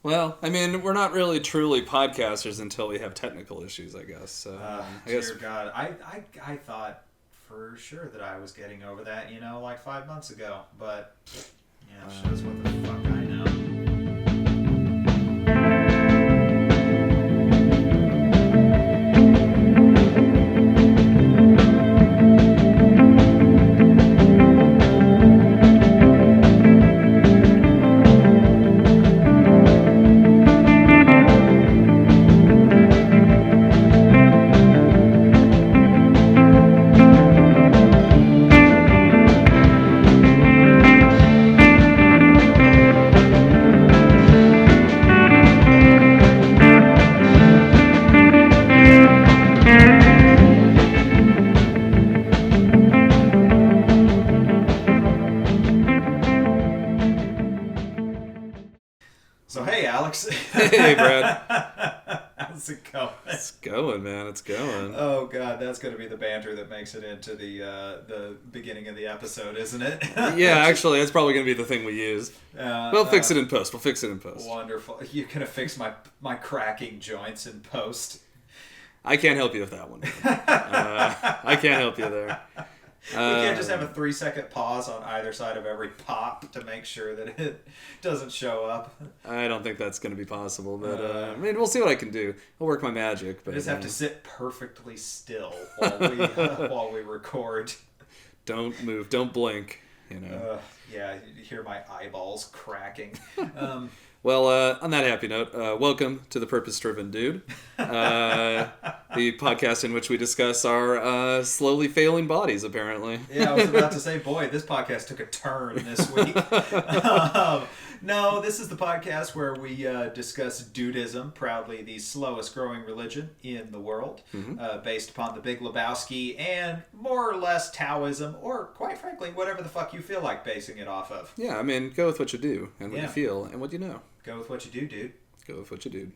Well, I mean, we're not really truly podcasters until we have technical issues, I guess. So, dear God, I thought for sure that I was getting over that, like 5 months ago. But yeah, it shows what the fuck I know. Hey, Brad. How's it going? It's going, man. It's going. Oh, God. That's going to be the banter that makes it into the beginning of the episode, isn't it? Yeah, actually, that's probably going to be the thing we use. We'll fix it in post. Wonderful. You're going to fix my cracking joints in post. I can't help you with that one. I can't help you there. We can't just have a 3-second pause on either side of every pop to make sure that it doesn't show up. I don't think that's going to be possible, but I mean, we'll see what I can do. I'll work my magic. But we just have to sit perfectly still while we record. Don't move. Don't blink. Yeah, you hear my eyeballs cracking. Well, on that happy note, welcome to The Purpose-Driven Dude, the podcast in which we discuss our slowly failing bodies, apparently. Yeah, I was about to say, boy, this podcast took a turn this week. No, this is the podcast where we discuss Dudeism, proudly the slowest growing religion in the world, based upon the Big Lebowski, and more or less Taoism, or quite frankly, whatever the fuck you feel like basing it off of. Yeah, I mean, go with what you do, and what you feel, and what you know. Go with what you do, dude. Go with what you do.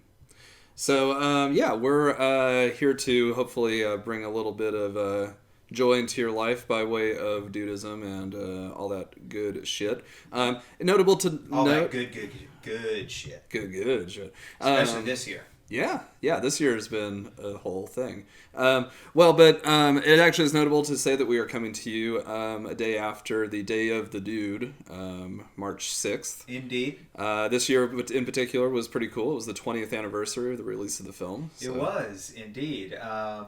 So, yeah, we're here to hopefully bring a little bit of joy into your life by way of Dudeism and all that good shit. Notable to all note... that good shit. Good shit. Especially this year. Yeah, this year has been a whole thing. It actually is notable to say that we are coming to you a day after the Day of the Dude, March 6th. Indeed. This year in particular was pretty cool. It was the 20th anniversary of the release of the film. So. It was, indeed. I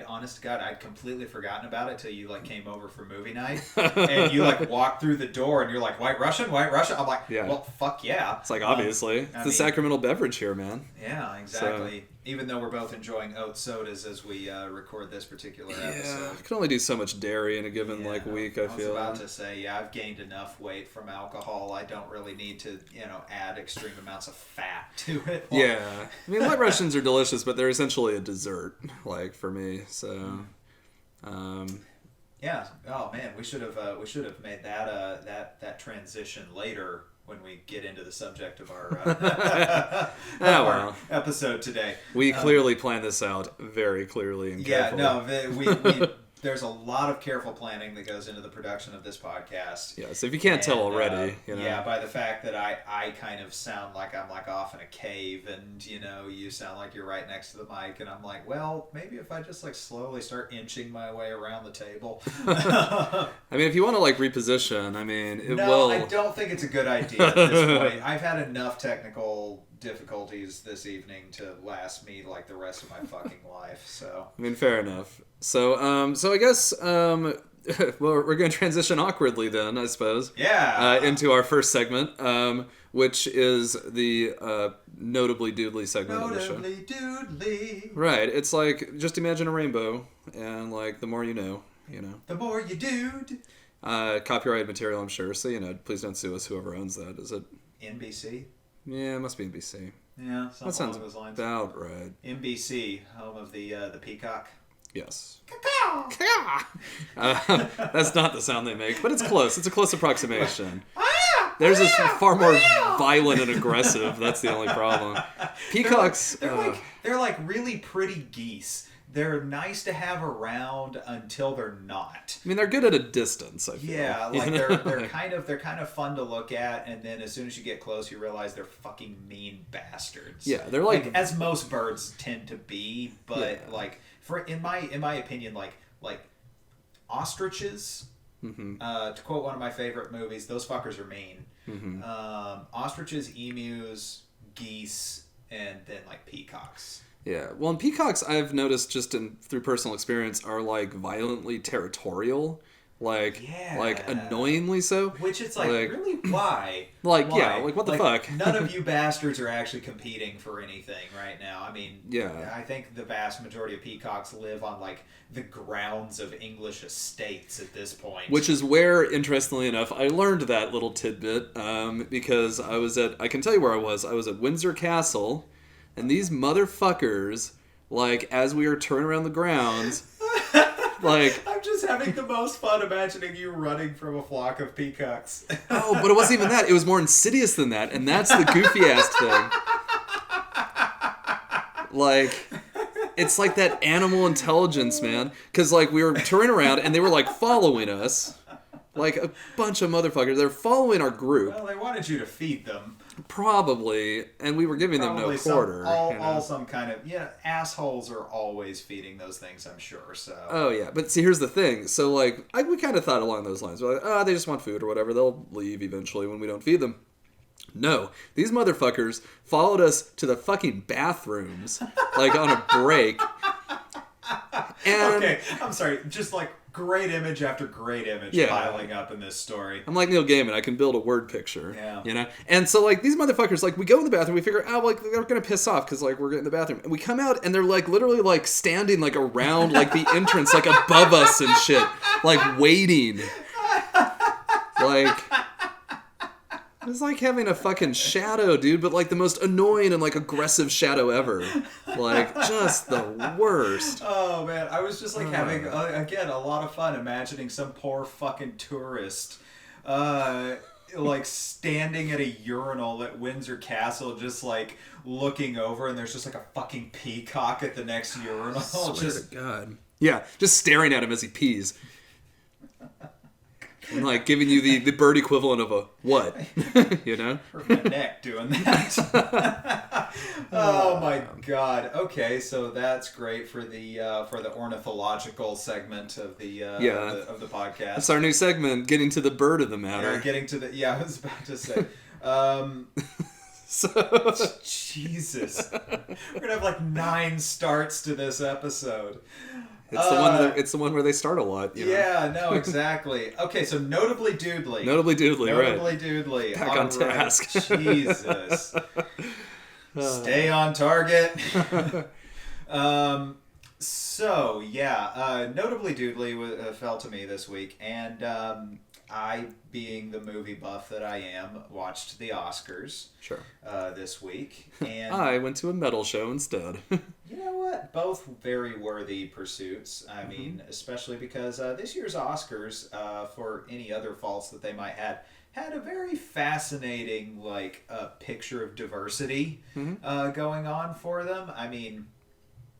honest to God, I'd completely forgotten about it till you came over for movie night. And you walked through the door and you're like, White Russian? I'm like, well, fuck yeah. It's obviously. It's the sacramental beverage here, man. Yeah, exactly. So, even though we're both enjoying oat sodas as we record this particular episode. I can only do so much dairy in a given week, I feel. I was about to say, I've gained enough weight from alcohol. I don't really need to, add extreme amounts of fat to it. Yeah. I mean, White Russians are delicious, but they're essentially a dessert, for me. So, yeah. Oh man, we should have made that transition later when we get into the subject of our, our episode today. We clearly planned this out very clearly and carefully. Yeah, no, we there's a lot of careful planning that goes into the production of this podcast. Yeah, so if you can't tell already, Yeah, by the fact that I kind of sound like I'm off in a cave and, you sound like you're right next to the mic and I'm like, well, maybe if I just slowly start inching my way around the table. I mean, if you want to reposition, I mean, it will. No, I don't think it's a good idea at this point. I've had enough technical difficulties this evening to last me the rest of my fucking life. So I mean, fair enough. So I guess well, we're going to transition awkwardly then, I suppose. Yeah. Into our first segment, which is the Notably Doodly segment of the show. Notably Doodly. Right. It's just imagine a rainbow, and the more you know. The more you dude. Copyrighted material, I'm sure. So please don't sue us. Whoever owns that, is it NBC? Yeah, it must be NBC. Yeah, something along those lines. About right. NBC, home of the Peacock. Yes. That's not the sound they make, but it's close. It's a close approximation. Theirs is far more violent and aggressive. That's the only problem. Peacocks. They're like really pretty geese they're nice to have around until they're not. I mean, they're good at a distance, I feel. Yeah, like they're kind of fun to look at, and then as soon as you get close, you realize they're fucking mean bastards. Yeah, they're like as most birds tend to be, but like in my opinion, like ostriches. To quote one of my favorite movies, those fuckers are mean. Ostriches, emus, geese, and then like peacocks. Yeah, well, and peacocks, I've noticed just through personal experience, are like violently territorial, like annoyingly so. Which it's like really why? Like why? Yeah, like what the fuck? None of you bastards are actually competing for anything right now. I mean, yeah, I think the vast majority of peacocks live on like the grounds of English estates at this point. Which is where, interestingly enough, I learned that little tidbit because I can tell you where I was at Windsor Castle. And these motherfuckers, like, as we were turning around the grounds, like... I'm just having the most fun imagining you running from a flock of peacocks. Oh, but it wasn't even that. It was more insidious than that. And that's the goofy-ass thing. Like, it's like that animal intelligence, man. Because, like, we were turning around and they were, like, following us. Like, a bunch of motherfuckers. They're following our group. Well, they wanted you to feed them. Probably, and we were giving them no quarter. All some kind of assholes are always feeding those things, I'm sure. So. Oh yeah, but see, here's the thing. So like, we kind of thought along those lines. We're like, they just want food or whatever. They'll leave eventually when we don't feed them. No, these motherfuckers followed us to the fucking bathrooms, like on a break. And okay, I'm sorry. Just like great image after great image piling up in this story. I'm like Neil Gaiman. I can build a word picture. Yeah. You know? And so, like, these motherfuckers, like, we go in the bathroom, we figure, like, they're going to piss off because, like, we're getting in the bathroom. And we come out, and they're, like, literally, like, standing, like, around, like, the entrance, like, above us and shit. Like, waiting. Like... It was like having a fucking shadow, dude, but like the most annoying and like aggressive shadow ever. Like, just the worst. Oh, man. I was just like having, again, a lot of fun imagining some poor fucking tourist, like standing at a urinal at Windsor Castle, just like looking over, and there's just like a fucking peacock at the next urinal. Swear to God. Yeah, just staring at him as he pees. And like giving you the bird equivalent of a what, you know? Hurt my neck doing that. Oh my God. Okay, so that's great for the ornithological segment of the of the podcast. That's our new segment, getting to the bird of the matter. Getting to the I was about to say. So Jesus, we're gonna have like 9 starts to this episode. It's the one where they start a lot. You know? Yeah, no, exactly. Okay, so notably doodly. Notably doodly, right. Notably doodly. Back on task. Jesus. Stay on target. Notably doodly fell to me this week, and I, being the movie buff that I am, watched the Oscars. Sure. This week, and I went to a metal show instead. You know what? Both very worthy pursuits. I mean, especially because this year's Oscars, for any other faults that they might have, had a very fascinating picture of diversity going on for them. I mean,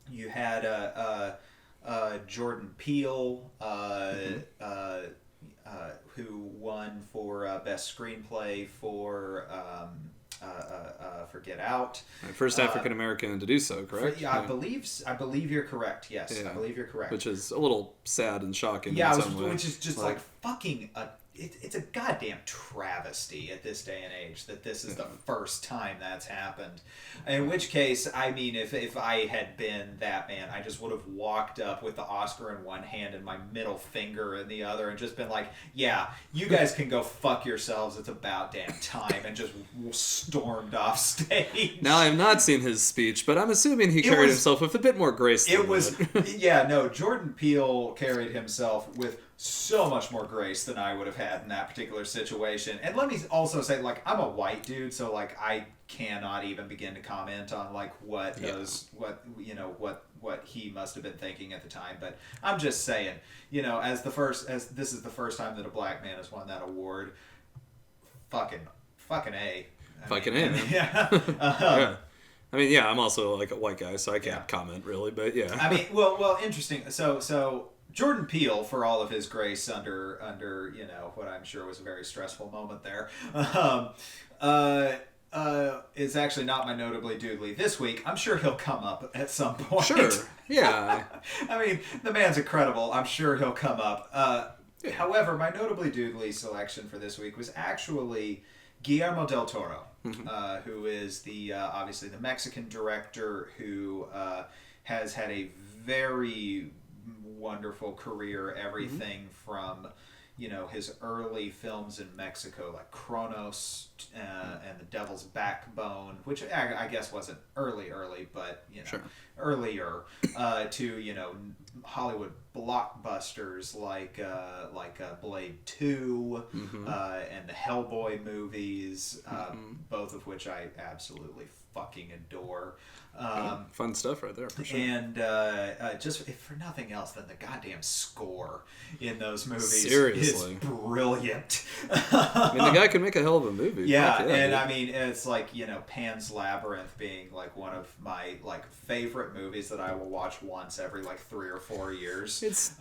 you had Jordan Peele, who won for Best Screenplay for Get Out. First African American to do so, correct? I believe you're correct. Yes, I believe you're correct. Which is a little sad and shocking. Yeah, which is just like fucking it's a goddamn travesty at this day and age that this is the first time that's happened. In which case, I mean, if I had been that man, I just would have walked up with the Oscar in one hand and my middle finger in the other and just been like, yeah, you guys can go fuck yourselves. It's about damn time. And just stormed off stage. Now, I have not seen his speech, but I'm assuming he carried himself with a bit more grace than that. Jordan Peele carried himself with so much more grace than I would have had in that particular situation. And let me also say, I'm a white dude, so I cannot even begin to comment on what he must have been thinking at the time. But I'm just saying, as this is the first time that a black man has won that award, fucking A. Fucking A, man. Yeah. Yeah. I mean, yeah, I'm also like a white guy, so I can't comment really, but yeah. I mean, well, interesting. So Jordan Peele, for all of his grace under what I'm sure was a very stressful moment there, is actually not my notably doodly this week. I'm sure he'll come up at some point. Sure. Yeah. I mean, the man's incredible. I'm sure he'll come up. Yeah. However, my notably doodly selection for this week was actually Guillermo Del Toro, who is the obviously the Mexican director who has had a very wonderful career. Everything from his early films in Mexico, like Kronos and The Devil's Backbone, which I guess wasn't early, but Sure. earlier, to Hollywood blockbusters like Blade 2 and the Hellboy movies, both of which I absolutely fucking adore. Fun stuff right there, for sure. And just if for nothing else, then the goddamn score in those movies Seriously. is brilliant. I mean, the guy can make a hell of a movie. Yeah, Fuck and dude. I mean, it's like, Pan's Labyrinth being like one of my favorite movies that I will watch once every 3 or 4 years. It's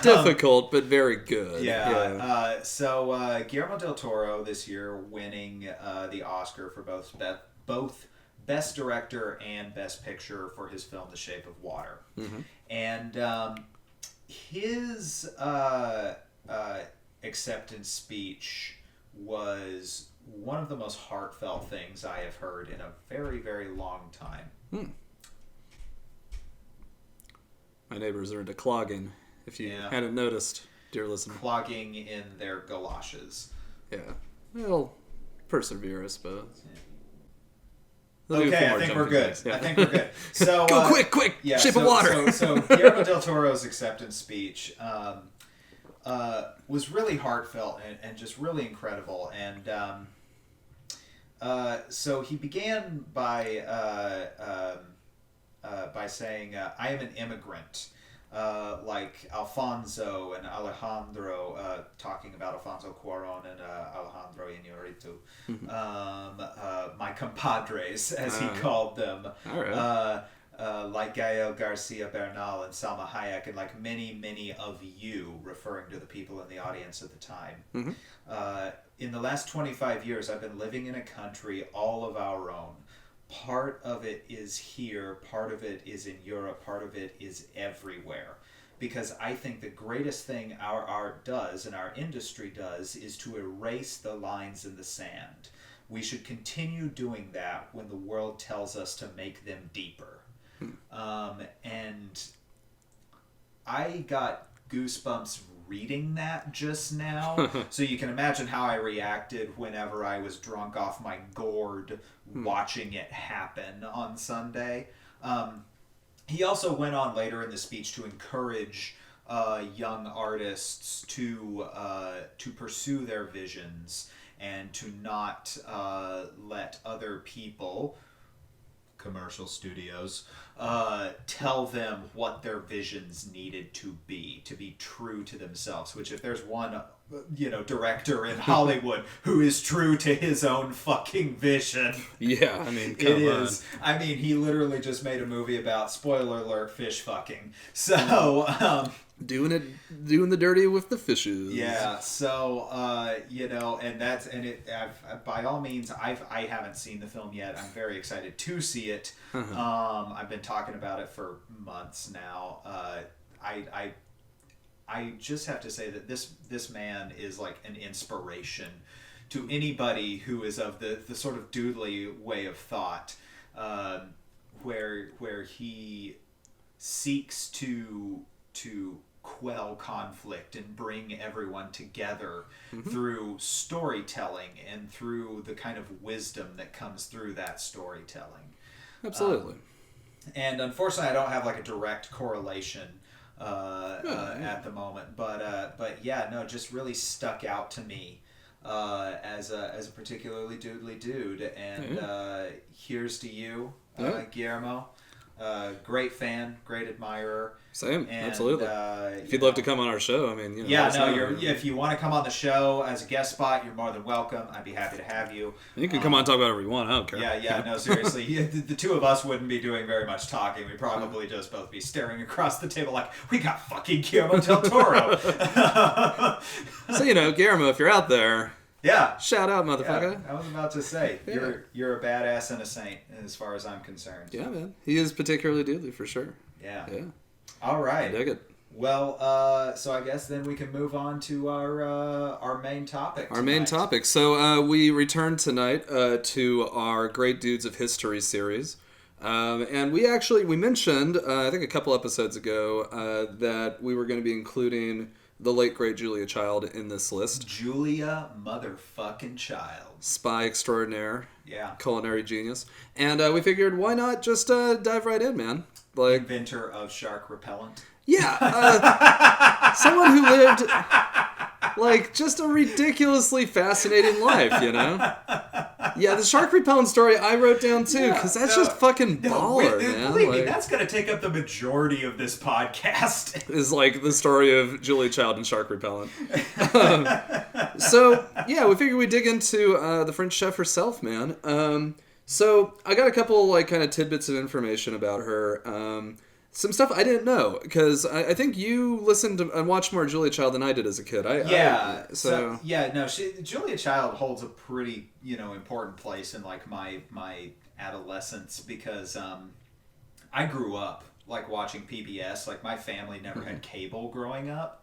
difficult, but very good. Yeah. So Guillermo Del Toro this year winning the Oscar for both Best Director and Best Picture for his film The Shape of Water. And his acceptance speech was one of the most heartfelt things I have heard in a very, very long time. My neighbors are into clogging, if you hadn't noticed, dear listener. Clogging in their galoshes. Yeah. Well, persevere, I suppose. Yeah. They'll do a few Okay, I more think we're jumping good. things. Yeah. I think we're good. So Go quick! Yeah, Shape of Water! So Guillermo Del Toro's acceptance speech was really heartfelt and just really incredible. And so he began by saying, "I am an immigrant." Like Alfonso and Alejandro, talking about Alfonso Cuarón and Alejandro Iñárritu, my compadres, as he called them, All right. like Gael Garcia Bernal and Salma Hayek, and like many, many of you, referring to the people in the audience at the time. In the last 25 years, I've been living in a country all of our own. Part of it is here, part of it is in Europe, part of it is everywhere. Because I think the greatest thing our art does and our industry does is to erase the lines in the sand. We should continue doing that when the world tells us to make them deeper. And I got goosebumps reading that just now. So you can imagine how I reacted whenever I was drunk off my gourd watching it happen on Sunday. He also went on later in the speech to encourage young artists to pursue their visions and to not let other people, commercial studios, tell them what their visions needed to be true to themselves. Which, if there's one director in Hollywood who is true to his own fucking vision, Yeah, I mean, come it on. is. I mean, he literally just made a movie about, spoiler alert, fish fucking. So Doing the dirty with the fishes. yeah, so I've, by all means, I haven't seen the film yet. I'm very excited to see it. I've been talking about it for months now. I just have to say that this man is like an inspiration to anybody who is of the sort of doodly way of thought, where he seeks to quell conflict and bring everyone together through storytelling and through the kind of wisdom that comes through that storytelling. Absolutely. And unfortunately, I don't have like a direct correlation at the moment, but yeah, no, just really stuck out to me as a particularly doodly dude. And here's to you, Guillermo. Great fan, great admirer. Same, And, absolutely. If you'd love to come on our show, I mean, if you want to come on the show as a guest spot, you're more than welcome. I'd be happy to have you. You can come on and talk about whatever you want. I don't care. No, seriously. The two of us wouldn't be doing very much talking. We'd probably just both be staring across the table like, we got fucking Guillermo Del Toro. So, Guillermo, if you're out there, yeah, shout out, motherfucker. Yeah, I was about to say, you're a badass and a saint as far as I'm concerned. Yeah, man. He is particularly deadly for sure. Yeah. Yeah. All right. I dig it. Well, so I guess then we can move on to our main topic. Our main topic. So we return tonight to our Great Dudes of History series. And we mentioned, I think a couple episodes ago, that we were going to be including the late, great Julia Child in this list. Julia motherfucking Child. Spy extraordinaire. Yeah. Culinary genius. And we figured, why not just dive right in, man? Like, inventor of shark repellent. Yeah. Someone who lived, just a ridiculously fascinating life, Yeah, the shark repellent story I wrote down too, because that's just fucking baller, man. Believe me, that's going to take up the majority of this podcast. Is the story of Julia Child and shark repellent. So, yeah, we figured we'd dig into the French chef herself, man. So, I got a couple, kind of tidbits of information about her. Some stuff I didn't know, because I think you listened to and watched more Julia Child than I did as a kid. Julia Child holds a pretty, important place in, my adolescence, because I grew up, watching PBS. My family never had cable growing up.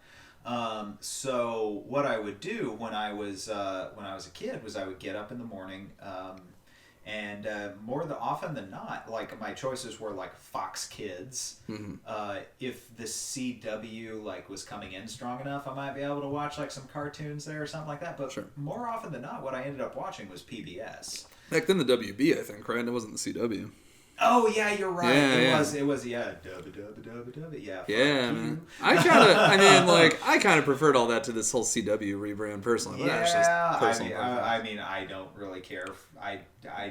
So what I would do when I was a kid was I would get up in the morning, and more often than not, my choices were Fox Kids. Mm-hmm. If the CW was coming in strong enough, I might be able to watch some cartoons there or something like that. But more often than not, what I ended up watching was PBS. Back then, the WB, I think, right? It wasn't the CW. Oh yeah, you're right. Yeah, it was dub. Yeah. Yeah, man. I kind of preferred all that to this whole CW rebrand personally. Yeah, I don't really care. I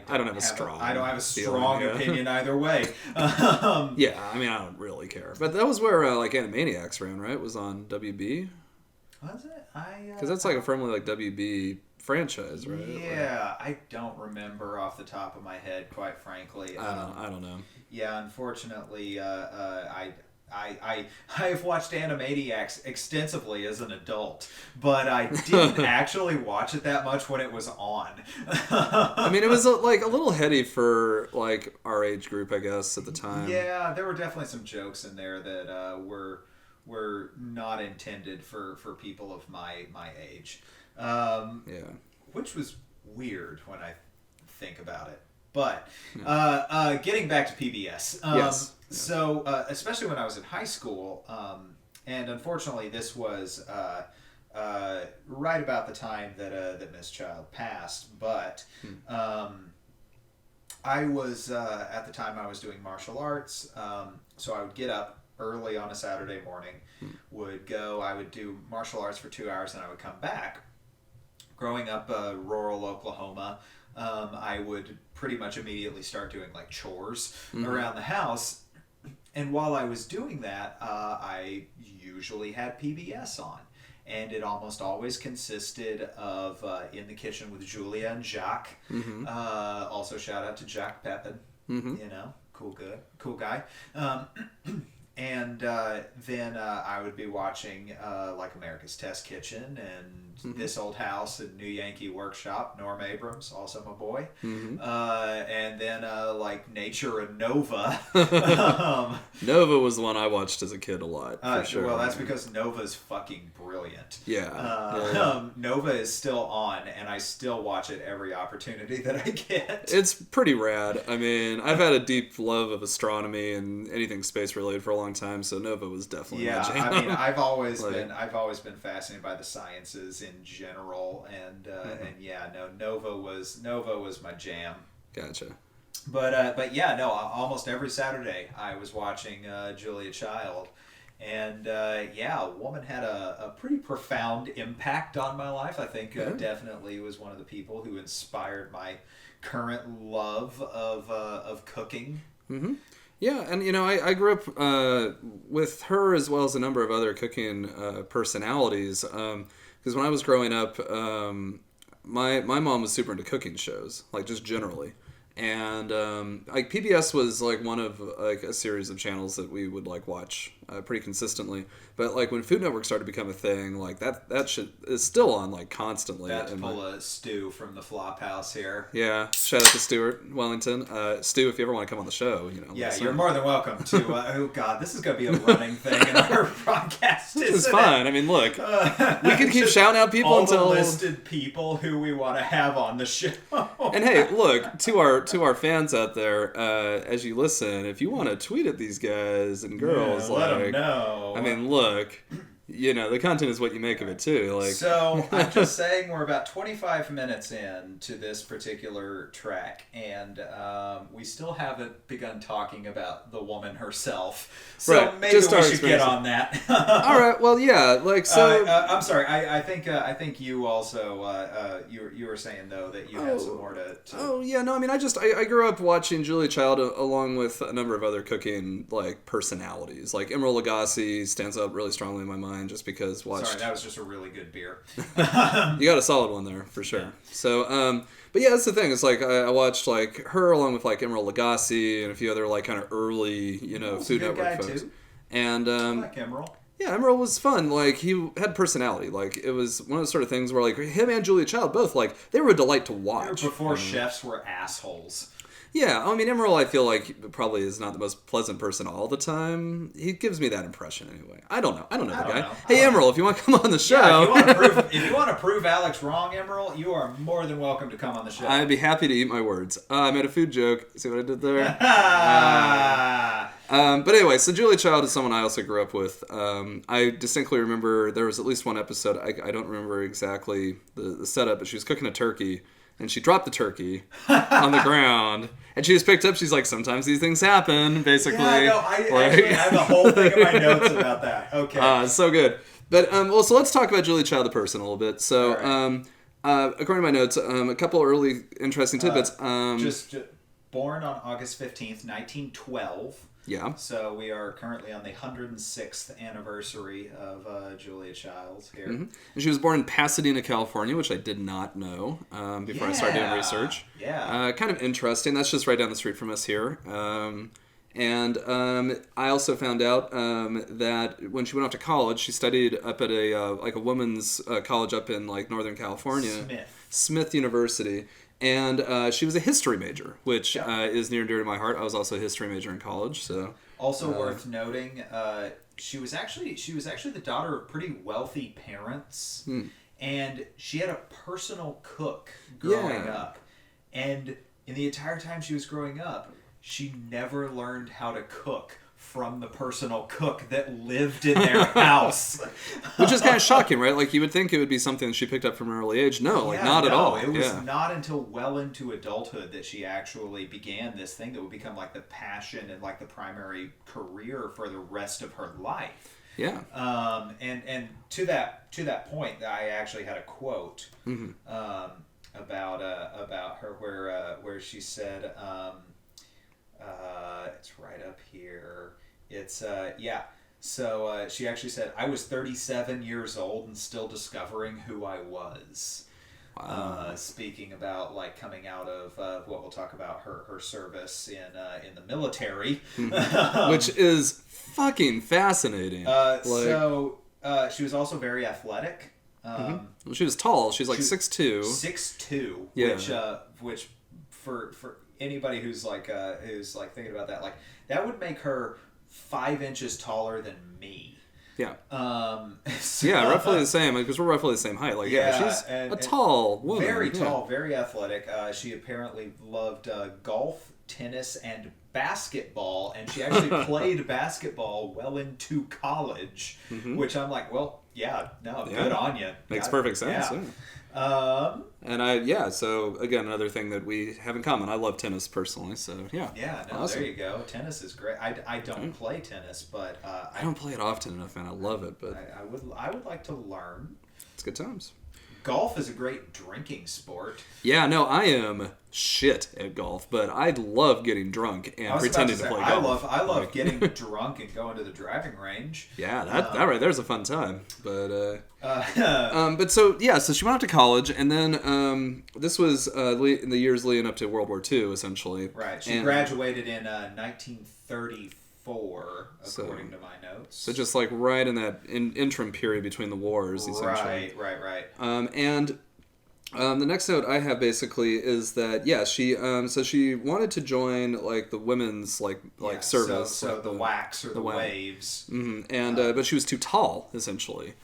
don't have a strong opinion either way. Yeah, I don't really care. But that was where Animaniacs ran, right? It was on WB. Was it? Because that's a firmly WB franchise, right? Yeah, I don't remember off the top of my head, quite frankly. I don't know. Yeah, unfortunately, I have watched Animaniacs extensively as an adult, but I didn't actually watch it that much when it was on. It was a little heady for our age group, I guess, at the time. Yeah, there were definitely some jokes in there that were not intended for people of my age. Which was weird when I think about it. But getting back to PBS. Yes. So, especially when I was in high school, and unfortunately this was right about the time that Miss Child passed, but I was, at the time I was doing martial arts, so I would get up early on a Saturday morning, I would do martial arts for 2 hours, and I would come back. Growing up rural Oklahoma, I would pretty much immediately start doing chores around the house. And while I was doing that, I usually had PBS on. And it almost always consisted of In the Kitchen with Julia and Jacques. Mm-hmm. Also shout out to Jacques Pepin. Mm-hmm. Cool guy. And then I would be watching America's Test Kitchen and This Old House and New Yankee Workshop, Norm Abrams, also my boy. Mm-hmm. And then Nature and Nova. Nova was the one I watched as a kid a lot, for sure. Well, that's because Nova's fucking brilliant. Yeah. Nova is still on, and I still watch it every opportunity that I get. It's pretty rad. I've had a deep love of astronomy and anything space related for a long time, so Nova was definitely my jam. I've always been fascinated by the sciences in general, and Nova was my jam. Gotcha. But almost every Saturday I was watching Julia Child, and a woman had a pretty profound impact on my life. I think definitely was one of the people who inspired my current love of cooking. Mm-hmm. Yeah, and I grew up with her as well as a number of other cooking personalities. Because when I was growing up, my mom was super into cooking shows, like just generally. And like PBS was like one of like a series of channels that we would like watch pretty consistently. But like when Food Network started to become a thing, like that shit is still on like constantly. That's pull a Stu from the Flophouse here. Yeah, shout out to Stuart Wellington. Stu, if you ever want to come on the show, Yeah, you're more than welcome to. Oh God, this is gonna be a running thing in our podcast. It's fine. I mean, look, we can keep shouting out people all until the listed people who we want to have on the show. And hey, look, to our fans out there, as you listen, if you want to tweet at these guys and girls, let them know. I mean, look, the content is what you make of it too. Like, so I'm just saying, we're about 25 minutes in to this particular track, and we still haven't begun talking about the woman herself. So right. maybe we should get on that. All right. Well, yeah. Like so. I'm sorry. I think you also you were saying though that you had some more to. Oh yeah. No. I mean, I grew up watching Julia Child along with a number of other cooking like personalities. Like Emeril Lagasse stands out really strongly in my mind. Just because Sorry, that was just a really good beer. You got a solid one there for sure. Yeah. So, but yeah, that's the thing. It's like I watched like her along with like Emeril Lagasse and a few other like kind of early Food Network folks. Too. And I like Emeril. Yeah, Emeril was fun. Like he had personality. Like it was one of those sort of things where like him and Julia Child both like they were a delight to watch. Before chefs were assholes. Yeah, I mean, Emeril, I feel like probably is not the most pleasant person all the time. He gives me that impression anyway. I don't know the guy. Hey, Emeril, if you want to come on the show. Yeah, if you want to prove Alex wrong, Emeril, you are more than welcome to come on the show. I'd be happy to eat my words. I made a food joke. See what I did there? But anyway, so Julia Child is someone I also grew up with. I distinctly remember there was at least one episode. I don't remember exactly the setup, but she was cooking a turkey. And she dropped the turkey on the ground. And she just picked up, she's like, sometimes these things happen, basically. Yeah, no, I actually have a whole thing in my notes about that. Okay. So good. But, so let's talk about Julia Child, the person, a little bit. So, right. According to my notes, a couple early interesting tidbits. Just born on August 15th, 1912. Yeah. So we are currently on the 106th anniversary of Julia Child here. Mm-hmm. And she was born in Pasadena, California, which I did not know before I started doing research. Yeah. Kind of interesting. That's just right down the street from us here. And I also found out that when she went off to college, she studied up at a women's college up in like Northern California. Smith University. And she was a history major, which is near and dear to my heart. I was also a history major in college. So also worth noting, she was actually the daughter of pretty wealthy parents, and she had a personal cook growing up. And in the entire time she was growing up, she never learned how to cook from the personal cook that lived in their house. Which is kind of shocking, right? Like, you would think it would be something she picked up from an early age. No, not at all. It was not until well into adulthood that she actually began this thing that would become, like, the passion and, like, the primary career for the rest of her life. Yeah. And to that point, I actually had a quote about her where she said, it's right up here. It's So she actually said, "I was 37 years old and still discovering who I was." Wow. Speaking about like coming out of what we'll talk about her service in the military, which is fucking fascinating. So she was also very athletic. Well, she was tall. She's like 6'2". 6'2". Yeah. Which for anybody who's thinking about that, like that would make her 5 inches taller than me. Yeah. Yeah, roughly the same, because we're roughly the same height. Like, she's a tall woman. Very tall, very athletic. She apparently loved golf, tennis, and basketball, and she actually played basketball well into college, which I'm like, well, good on you. Makes perfect sense. Yeah. So again, another thing that we have in common. I love tennis personally, so awesome. There you go. Tennis is great. I don't play tennis, but I don't play it often enough, man. I love it, but I would like to learn. It's good times. golf is a great drinking sport. Yeah, no, I am shit at golf, but I love getting drunk and pretending to play golf. I love getting drunk and going to the driving range. Yeah, that right there's a fun time. But so she went off to college, and then this was in the years leading up to World War II, essentially. Right. She graduated in 1934, according to my notes. So just like right in that interim period between the wars, essentially. Right. The next note I have basically is that she she wanted to join like the women's service, so like the WACs or the waves, and but she was too tall essentially,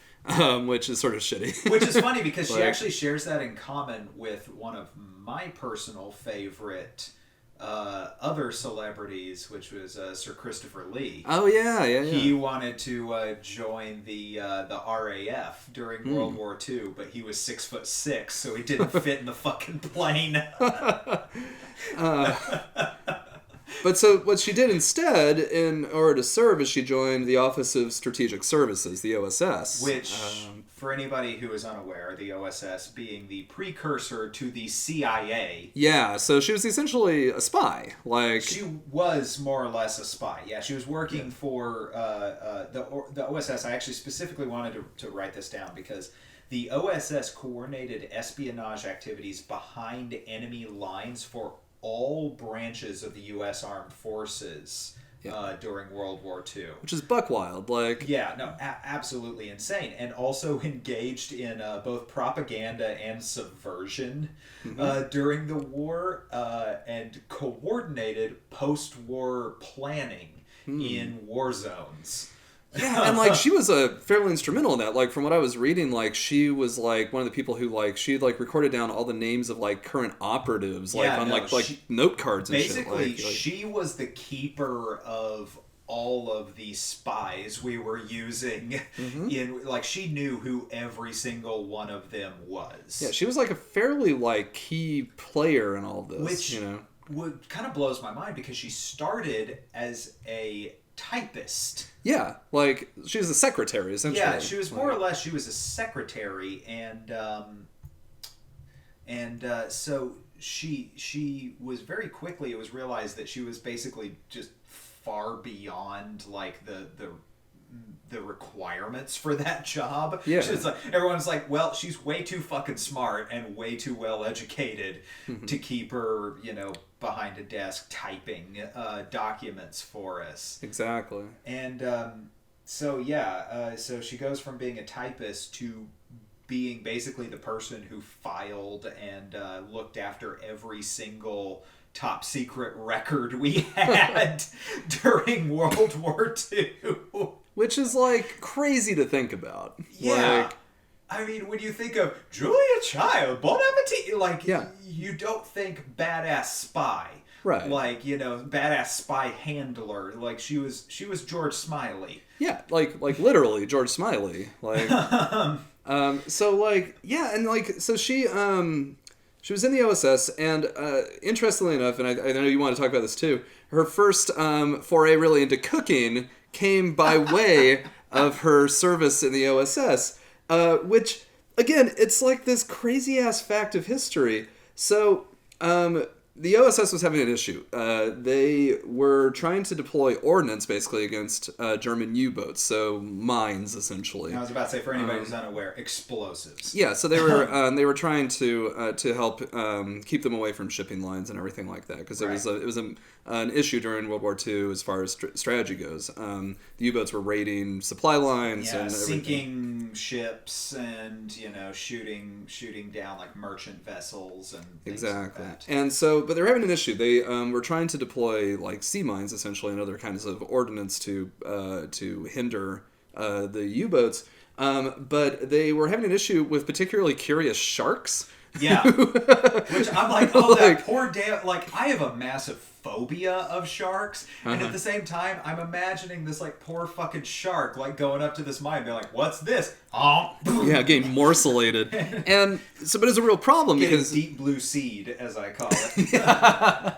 which is sort of shitty. Which is funny because she actually shares that in common with one of my personal favorite other celebrities, which was Sir Christopher Lee. Oh yeah. He wanted to join the RAF during World War II, but he was 6'6", so he didn't fit in the fucking plane. But so what she did instead, in order to serve, is she joined the Office of Strategic Services, the OSS. Which, for anybody who is unaware, the OSS being the precursor to the CIA. Yeah, so she was essentially a spy. She was more or less a spy. Yeah, she was working for the OSS. I actually specifically wanted to write this down because the OSS coordinated espionage activities behind enemy lines for all branches of the U.S. Armed Forces during World War II. Which is buck wild. Absolutely insane. And also engaged in both propaganda and subversion during the war and coordinated post-war planning in war zones. Yeah, and she was fairly instrumental in that. From what I was reading, she was one of the people who she recorded down all the names of current operatives note cards and basically, shit. She was the keeper of all of the spies we were using in she knew who every single one of them was. Yeah, she was a fairly key player in all this, which kind of blows my mind because she started as a typist. Yeah, she was a secretary essentially. Yeah, she was more or less she was a secretary, and so she was very quickly. It was realized that she was basically just far beyond the requirements for that job. Yeah, she's everyone's well, she's way too fucking smart and way too well educated to keep her, behind a desk typing documents for us. Exactly. And so she goes from being a typist to being basically the person who filed and looked after every single top secret record we had during World War II. Which is crazy to think about. Yeah. I mean, when you think of Julia Child, Bon Appetit, you don't think badass spy. Right. Badass spy handler. She was George Smiley. Yeah, literally George Smiley. So she was in the OSS, and interestingly enough, and I know you want to talk about this too, her first foray really into cooking came by way of her service in the OSS, which, again, it's this crazy-ass fact of history. So, the OSS was having an issue. They were trying to deploy ordnance, basically, against German U-boats, so mines, essentially. I was about to say, for anybody who's unaware, explosives. Yeah, so they were trying to help keep them away from shipping lines and everything like that, because it was an issue during World War II as far as strategy goes. The U-boats were raiding supply lines and sinking ships and shooting down merchant vessels and things like that. And so, but they're having an issue. They were trying to deploy sea mines essentially and other kinds of ordnance to hinder the U-boats. But they were having an issue with particularly curious sharks. Yeah, which I'm that poor damn. I have a massive phobia of sharks, and at the same time, I'm imagining this poor fucking shark going up to this mine, being "What's this?" Yeah, getting morselated, and so, but it's a real problem getting because deep blue seed, as I call it.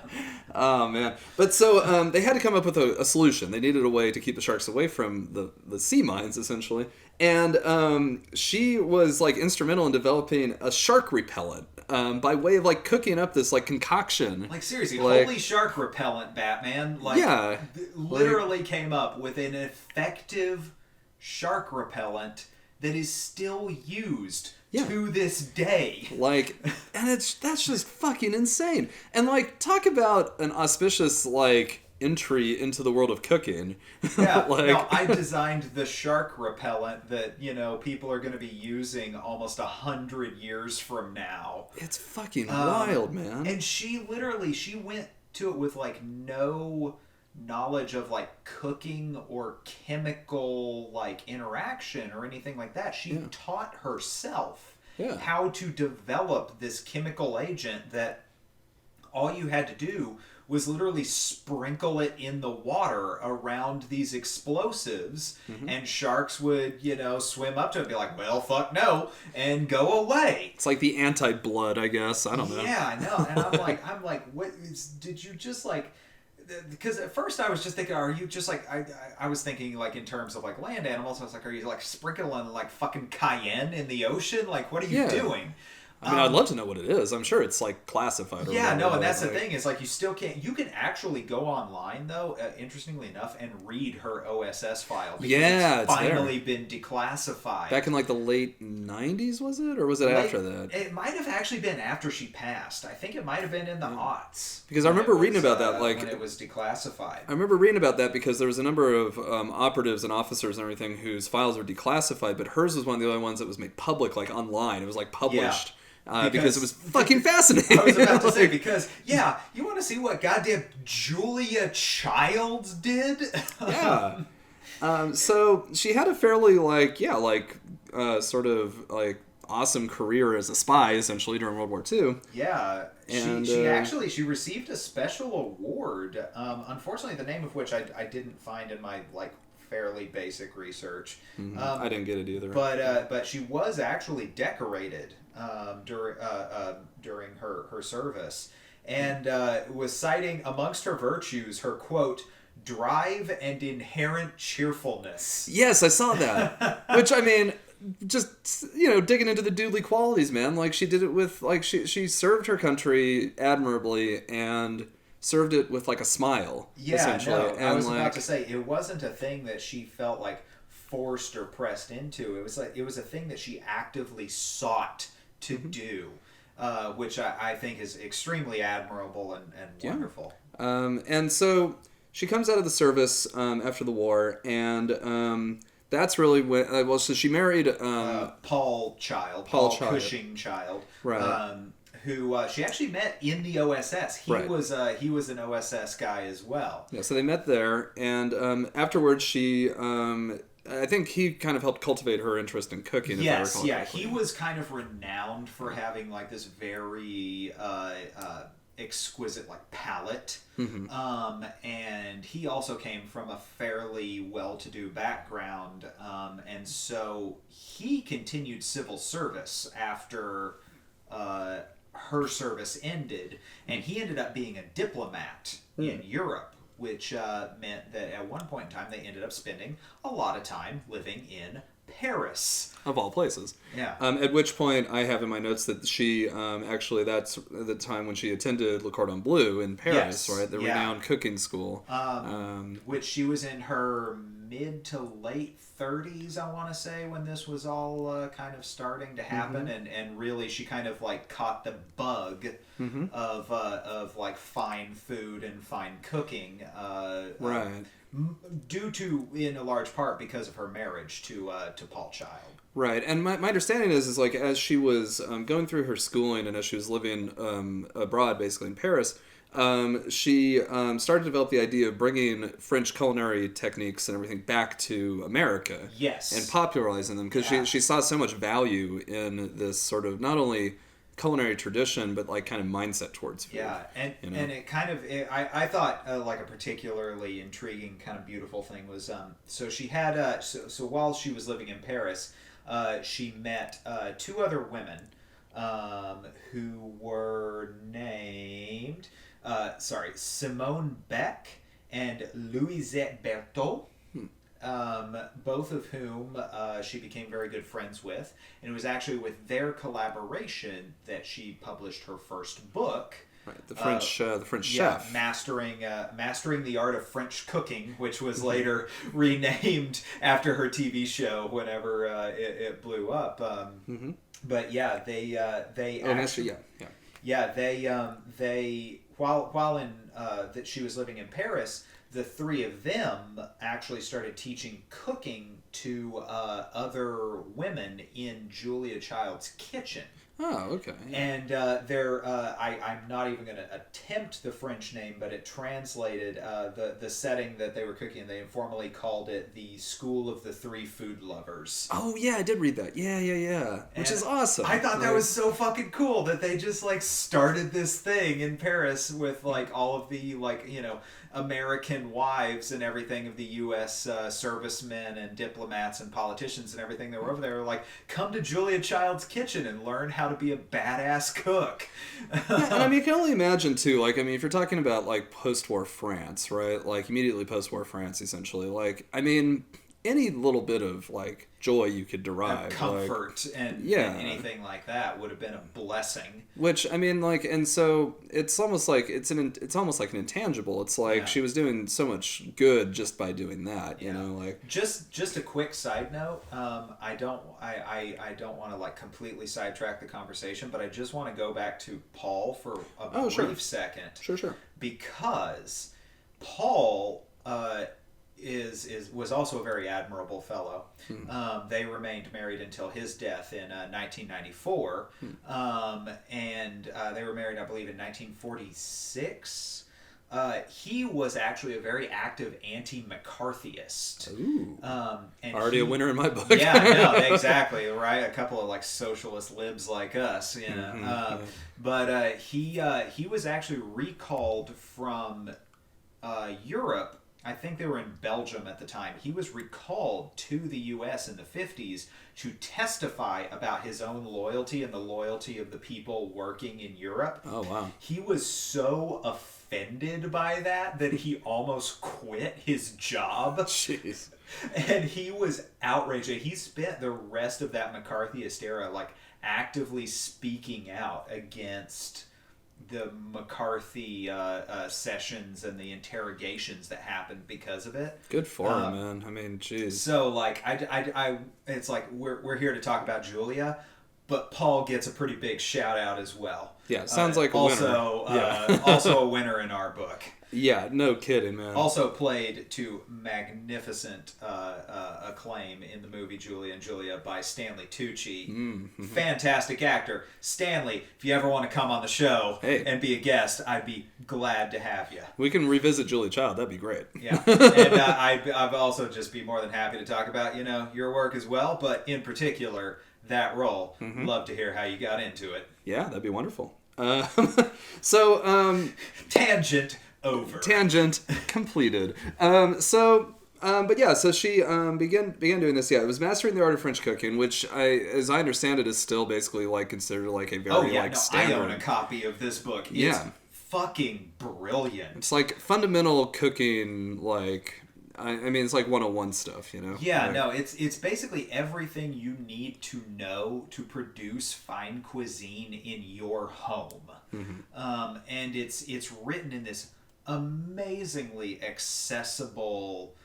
Oh man, Yeah, but so they had to come up with a solution. They needed a way to keep the sharks away from the sea mines, essentially. And she was like instrumental in developing a shark repellent by way of like cooking up this like concoction. Like seriously, like, holy shark repellent, Batman! Like, yeah, literally came up with an effective shark repellent that is still used to this day. Like, and that's just fucking insane. And like, talk about an auspicious like entry into the world of cooking. Yeah, like, no, I designed the shark repellent that, you know, people are going to be using almost 100 years from now. It's fucking wild, man. And she went to it with like no knowledge of like cooking or chemical like interaction or anything like that. She taught herself how to develop this chemical agent that all you had to do was literally sprinkle it in the water around these explosives, and sharks would, you know, swim up to it and be like, well, fuck no, and go away. It's like the anti-blood, I guess. I don't know. Yeah, I know. And I'm like, what did you just like... Because at first I was just thinking, are you just like... I was thinking like in terms of like land animals. I was like, are you like sprinkling like fucking cayenne in the ocean? Like, what are you doing? I mean, I'd love to know what it is. I'm sure it's like classified. Or whatever, no, and that's the thing is like you still can't. You can actually go online though, interestingly enough, and read her OSS file. Because it's finally been declassified. Back in like the late '90s, was it, or was it after that? It might have actually been after she passed. I think it might have been in the aughts. Because I remember reading about that, like when it was declassified. I remember reading about that because there was a number of operatives and officers and everything whose files were declassified, but hers was one of the only ones that was made public, like online. It was like published. Yeah. Because it was fucking fascinating. I was about to say, because, you want to see what goddamn Julia Childs did? Yeah. So she had a fairly, sort of, like, awesome career as a spy, essentially, during World War II. Yeah. And, she received a special award, unfortunately the name of which I didn't find in my, like, fairly basic research. I didn't get it either. But she was actually decorated during her service, and was citing amongst her virtues her quote drive and inherent cheerfulness. Yes, I saw that. Which, I mean, just, you know, digging into the doodly qualities, man. Like, she did it with, like, she served her country admirably and served it with, like, a smile, essentially. No, and I was about to say, it wasn't a thing that she felt, like, forced or pressed into. It was a thing that she actively sought to do, which I think is extremely admirable and wonderful. And so she comes out of the service after the war, and that's really when... so she married... Paul Cushing Child. Right. Who she actually met in the OSS. He was an OSS guy as well. Yeah, so they met there, and afterwards she... I think he kind of helped cultivate her interest in cooking. Yes, he was kind of renowned for having like this very exquisite like palate, and he also came from a fairly well-to-do background, and so he continued civil service after her service ended, and he ended up being a diplomat in Europe, which meant that at one point in time they ended up spending a lot of time living in Paris. Of all places. Yeah. At which point I have in my notes that she, actually, that's the time when she attended Le Cordon Bleu in Paris, right? The renowned cooking school. Which she was in her mid to late 30s, I want to say, when this was all kind of starting to happen. And really she kind of like caught the bug of like fine food and fine cooking. Right. Due to, in a large part, because of her marriage to Paul Child. Right, and my understanding is like as she was going through her schooling and as she was living abroad, basically in Paris, she started to develop the idea of bringing French culinary techniques and everything back to America. Yes. And popularizing them, because she saw so much value in this sort of not only culinary tradition, but like kind of mindset towards food. Yeah, and it kind of I thought like a particularly intriguing kind of beautiful thing was so she had so while she was living in Paris, she met two other women who were named Simone Beck and Louisette Berthaud. Both of whom she became very good friends with, and it was actually with their collaboration that she published her first book. Right, the French chef, mastering the art of French cooking, which was later renamed after her TV show whenever it blew up. But yeah, they actually, they while in that she was living in Paris, the three of them actually started teaching cooking to other women in Julia Child's kitchen. Oh, okay. Yeah. And I'm not even going to attempt the French name, but it translated the setting that they were cooking. They informally called it the School of the Three Food Lovers. Oh, yeah, I did read that. Yeah. Which is awesome. I thought that was so fucking cool that they just, like, started this thing in Paris with, like, all of the, like, you know, American wives and everything of the U.S. Servicemen and diplomats and politicians and everything that were over there. Like, come to Julia Child's kitchen and learn how to be a badass cook. Yeah, and I mean, you can only imagine too. Like, I mean, if you're talking about like post-war France, right? Like immediately post-war France, essentially. Like, I mean, any little bit of like joy you could derive, comfort, like, and anything like that would have been a blessing. Which I mean, like, and so it's almost like it's almost like an intangible. It's like she was doing so much good just by doing that, you know. Like, just a quick side note. I don't want to like completely sidetrack the conversation, but I just want to go back to Paul for a brief second. Sure. Because Paul was also a very admirable fellow. They remained married until his death in 1994, and they were married, I believe, in 1946. He was actually a very active anti-McCarthyist. Ooh. And already a winner in my book. Yeah, no, exactly, right? A couple of like socialist libs like us, you know. But he was actually recalled from Europe. I think they were in Belgium at the time. He was recalled to the U.S. in the 50s to testify about his own loyalty and the loyalty of the people working in Europe. Oh, wow. He was so offended by that he almost quit his job. Jeez. And he was outraged. He spent the rest of that McCarthyist era like actively speaking out against the McCarthy sessions and the interrogations that happened because of it. Good for him, man. I mean, jeez. So, like, I it's like we're here to talk about Julia, but Paul gets a pretty big shout out as well. Yeah, sounds like a winner. Also a winner in our book. Yeah, no kidding, man. Also played to magnificent acclaim in the movie Julia and Julia by Stanley Tucci. Mm-hmm. Fantastic actor. Stanley, if you ever want to come on the show and be a guest, I'd be glad to have you. We can revisit Julia Child. That'd be great. Yeah. And I'd also just be more than happy to talk about, you know, your work as well, but in particular, that role. Mm-hmm. Love to hear how you got into it. Yeah, that'd be wonderful. Tangent over. Tangent completed. But yeah, so she began doing this. Yeah, it was mastering the art of French cooking, which as I understand it, is still basically like considered like a very standard. I own a copy of this book. It's fucking brilliant. It's like fundamental cooking, like. I mean, it's like 101 stuff, you know? Yeah, like, no, it's basically everything you need to know to produce fine cuisine in your home. Mm-hmm. And it's written in this amazingly accessible,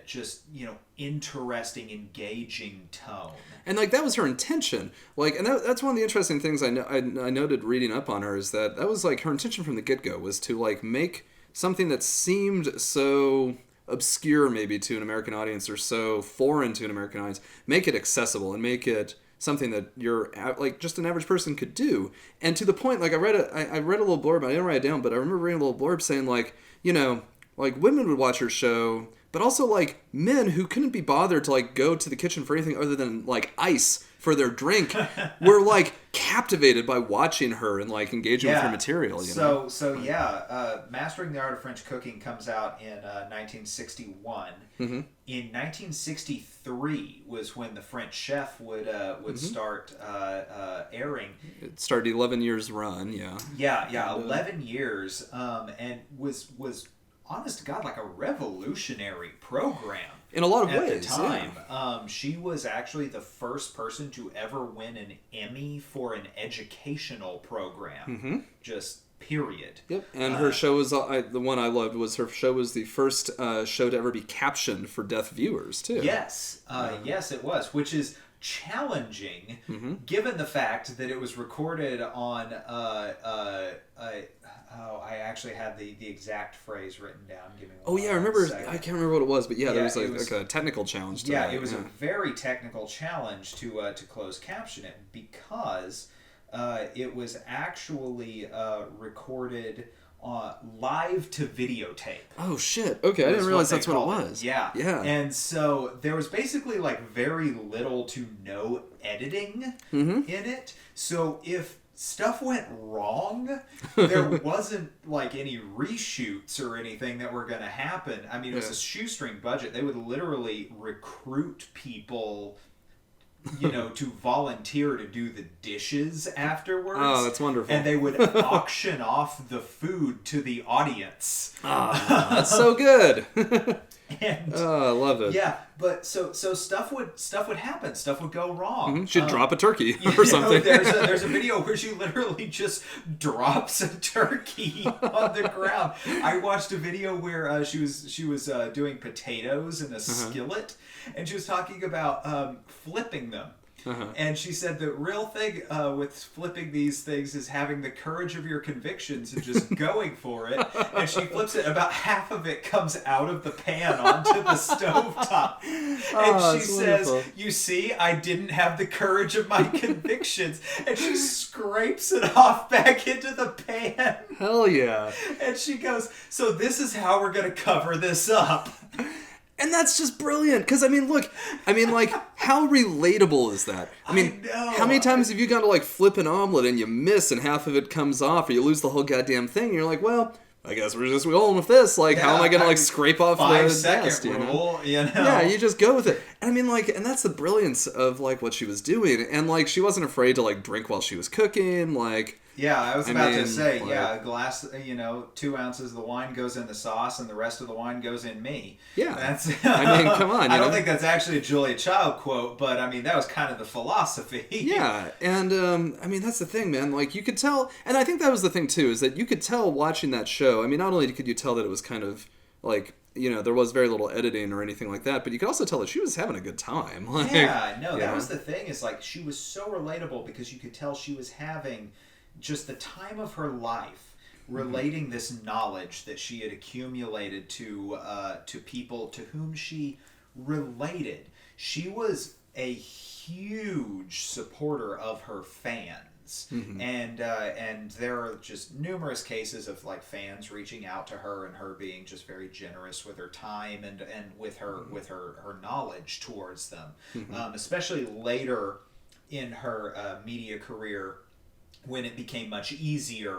just, you know, interesting, engaging tone. And, like, that was her intention. Like, and that's one of the interesting things I noted reading up on her is that was, like, her intention from the get-go was to, like, make something that seemed so obscure maybe to an American audience or so foreign to an American audience, make it accessible and make it something that you're like just an average person could do. And to the point, like I read a little blurb, I didn't write it down, but I remember reading a little blurb saying like, you know, like women would watch her show, but also like men who couldn't be bothered to like go to the kitchen for anything other than like ice for their drink were like captivated by watching her and like engaging with her material. Mastering the Art of French Cooking comes out in 1961. Mm-hmm. In 1963 was when The French Chef would start airing. It started 11 years run, Yeah, 11 years, and was honest to God like a revolutionary program. In a lot of at ways, the time. She was actually the first person to ever win an Emmy for an educational program. Mm-hmm. Just period. Yep, and her show was the one I loved. Was her show was the first show to ever be captioned for deaf viewers too. Yes, yes, it was, which is challenging given the fact that it was recorded on I actually had the exact phrase written down. Give me one I remember. second. I can't remember what it was, but there was like a technical challenge to it. It was a very technical challenge to close caption it because it was actually recorded live to videotape. Oh shit! Okay, I didn't realize that's what it was. Yeah. Yeah. And so there was basically like very little to no editing in it. So if stuff went wrong, there wasn't like any reshoots or anything that were going to happen. I mean, it was a shoestring budget. They would literally recruit people, to volunteer to do the dishes afterwards. Oh, that's wonderful. And they would auction off the food to the audience. Oh, that's so good. And, I love it. Yeah, but so stuff would happen. Stuff would go wrong. Mm-hmm. She'd drop a turkey or something. There's a video where she literally just drops a turkey on the ground. I watched a video where she was doing potatoes in a skillet, and she was talking about flipping them. And she said the real thing with flipping these things is having the courage of your convictions and just going for it. And she flips it, about half of it comes out of the pan onto the stovetop. And she says, wonderful. You see, I didn't have the courage of my convictions. And she scrapes it off back into the pan. Hell yeah. And she goes, so this is how we're going to cover this up. And that's just brilliant, because, how relatable is that? I know. How many times have you gone to, flip an omelet and you miss and half of it comes off, or you lose the whole goddamn thing, and you're like, well, I guess we're just rolling with this. How am I going to, scrape off the 5-second rule, Yeah, you just go with it. And and that's the brilliance of, what she was doing. And, she wasn't afraid to, drink while she was cooking, Yeah, I was about to say, a glass, 2 ounces of the wine goes in the sauce and the rest of the wine goes in me. Yeah. That's, come on. I don't think that's actually a Julia Child quote, but, that was kind of the philosophy. Yeah, and, that's the thing, man. You could tell, and I think that was the thing, too, is that you could tell watching that show. Not only could you tell that it was kind of, there was very little editing or anything like that, but you could also tell that she was having a good time. That was the thing, is, she was so relatable because you could tell she was having just the time of her life, relating this knowledge that she had accumulated to people to whom she related. She was a huge supporter of her fans, and there are just numerous cases of fans reaching out to her and her being just very generous with her time and with her knowledge towards them, especially later in her media career, when it became much easier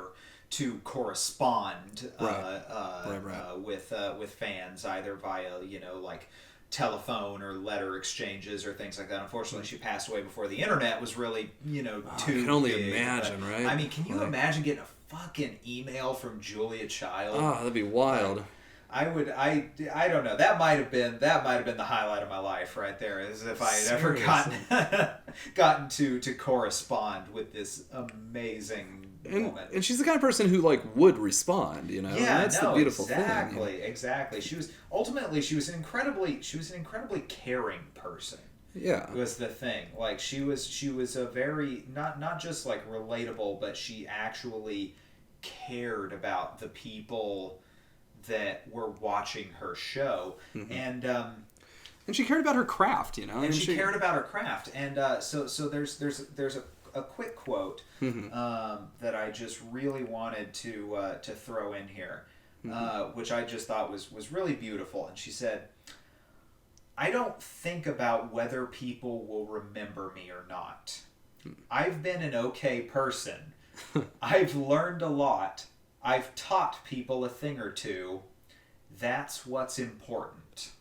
to correspond with fans, either via telephone or letter exchanges or things like that. Unfortunately, she passed away before the internet was really too. I can only big, imagine, right? Can you imagine getting a fucking email from Julia Child? Oh, that'd be wild. I don't know. That might have been the highlight of my life right there, as if I had ever gotten to correspond with this amazing woman. And she's the kind of person who would respond, Yeah, that's the beautiful thing. Exactly. She was an incredibly caring person. Yeah. Was the thing. She was a very not just relatable, but she actually cared about the people that were watching her show, and she cared about her craft, and she cared about her craft, and so there's a quick quote that I just really wanted to throw in here. which I just thought was really beautiful. And she said, I don't think about whether people will remember me or not. I've been an okay person. I've learned a lot. I've taught people a thing or two. That's what's important.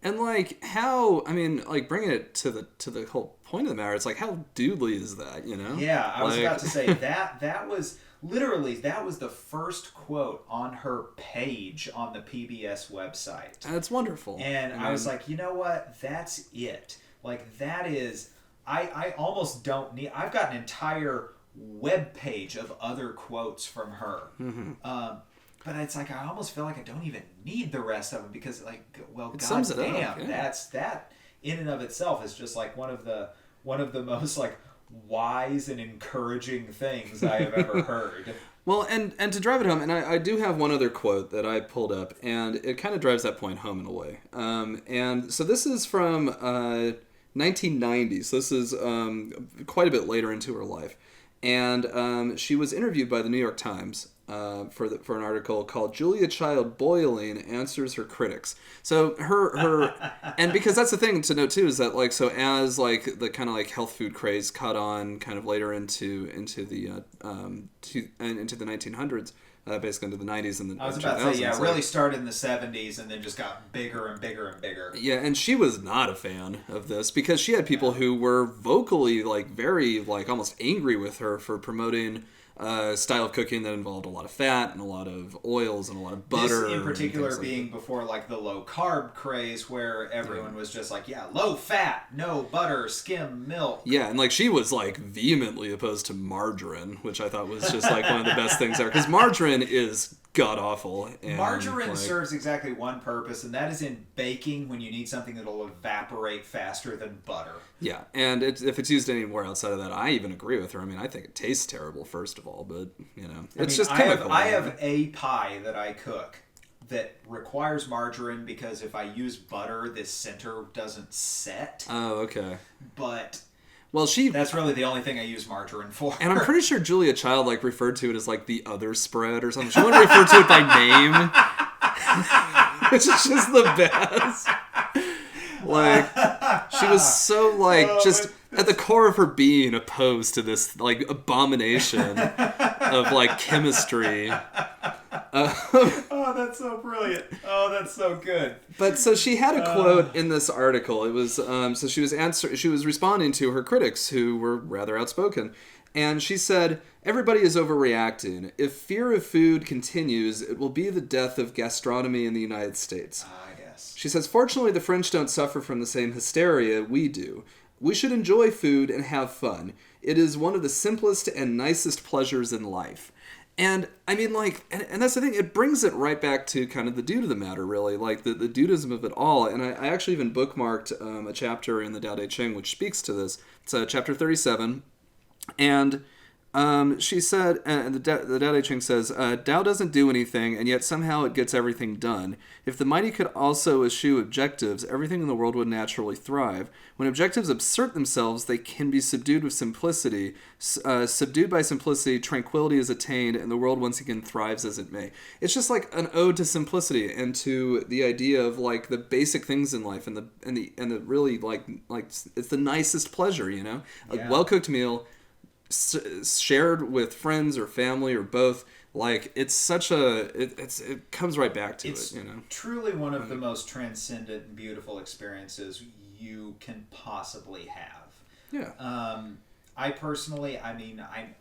And like how, I mean, like bringing it to the whole point of the matter, it's like how doodly is that, you know? Yeah, I was about to say that was literally the first quote on her page on the PBS website. That's wonderful. And I was like, you know what? That's it. Like that is, I almost don't need. I've got an entire web page of other quotes from her. But it's like I almost feel like I don't even need the rest of them because, like, well, goddamn, that in and of itself is just like one of the most like wise and encouraging things I have ever heard. Well, and to drive it home, and I do have one other quote that I pulled up, and it kind of drives that point home in a way. And so this is from 1990, so this is quite a bit later into her life. And she was interviewed by the New York Times for an article called "Julia Child Boiling Answers Her Critics." So her and because that's the thing to note too is that like so as like the kind of like health food craze caught on kind of later into the 1900s. Basically into the 90s and the 2000s. I was about to say, yeah, it really started in the 70s and then just got bigger and bigger and bigger. Yeah, and she was not a fan of this because she had people who were vocally, like, very, like, almost angry with her for promoting a style of cooking that involved a lot of fat and a lot of oils and a lot of butter. This in particular being before, like, the low-carb craze where everyone was just like, yeah, low fat, no butter, skim milk. Yeah, and, like, she was, like, vehemently opposed to margarine, which I thought was just, like, one of the best things ever. Because margarine is god-awful. Margarine serves exactly one purpose, and that is in baking when you need something that will evaporate faster than butter. Yeah, and if it's used anywhere outside of that, I even agree with her. I mean, I think it tastes terrible, first of all, but, you know, it's just chemical. I have a pie that I cook that requires margarine because if I use butter, this center doesn't set. Oh, okay. But... Well, that's really the only thing I use margarine for. And I'm pretty sure Julia Child, like, referred to it as, like, the other spread or something. She wouldn't refer to it by name. Which is just the best. Like, she was so, like, just at the core of her being opposed to this, like, abomination of, like, chemistry. Oh, that's so brilliant. Oh, that's so good. But so she had a quote in this article. It was so she was responding to her critics who were rather outspoken. And she said, "Everybody is overreacting. If fear of food continues, it will be the death of gastronomy in the United States." I guess. She says, "Fortunately, the French don't suffer from the same hysteria we do. We should enjoy food and have fun. It is one of the simplest and nicest pleasures in life." And, I mean, like, and that's the thing, it brings it right back to kind of the dude of the matter, really, like, the Dudeism of it all. And I actually even bookmarked a chapter in the Tao Te Ching which speaks to this. It's chapter 37, and she said, the Tao Te Ching says, Tao doesn't do anything, and yet somehow it gets everything done. If the mighty could also eschew objectives, everything in the world would naturally thrive. When objectives assert themselves, they can be subdued with simplicity. Subdued by simplicity, tranquility is attained, and the world once again thrives as it may. It's just like an ode to simplicity and to the idea of like the basic things in life and the really like it's the nicest pleasure, you know, a well-cooked meal. Shared with friends or family or both, like it's such a it comes right back to it, you know. Truly one of the most transcendent and beautiful experiences you can possibly have. Yeah. I personally, I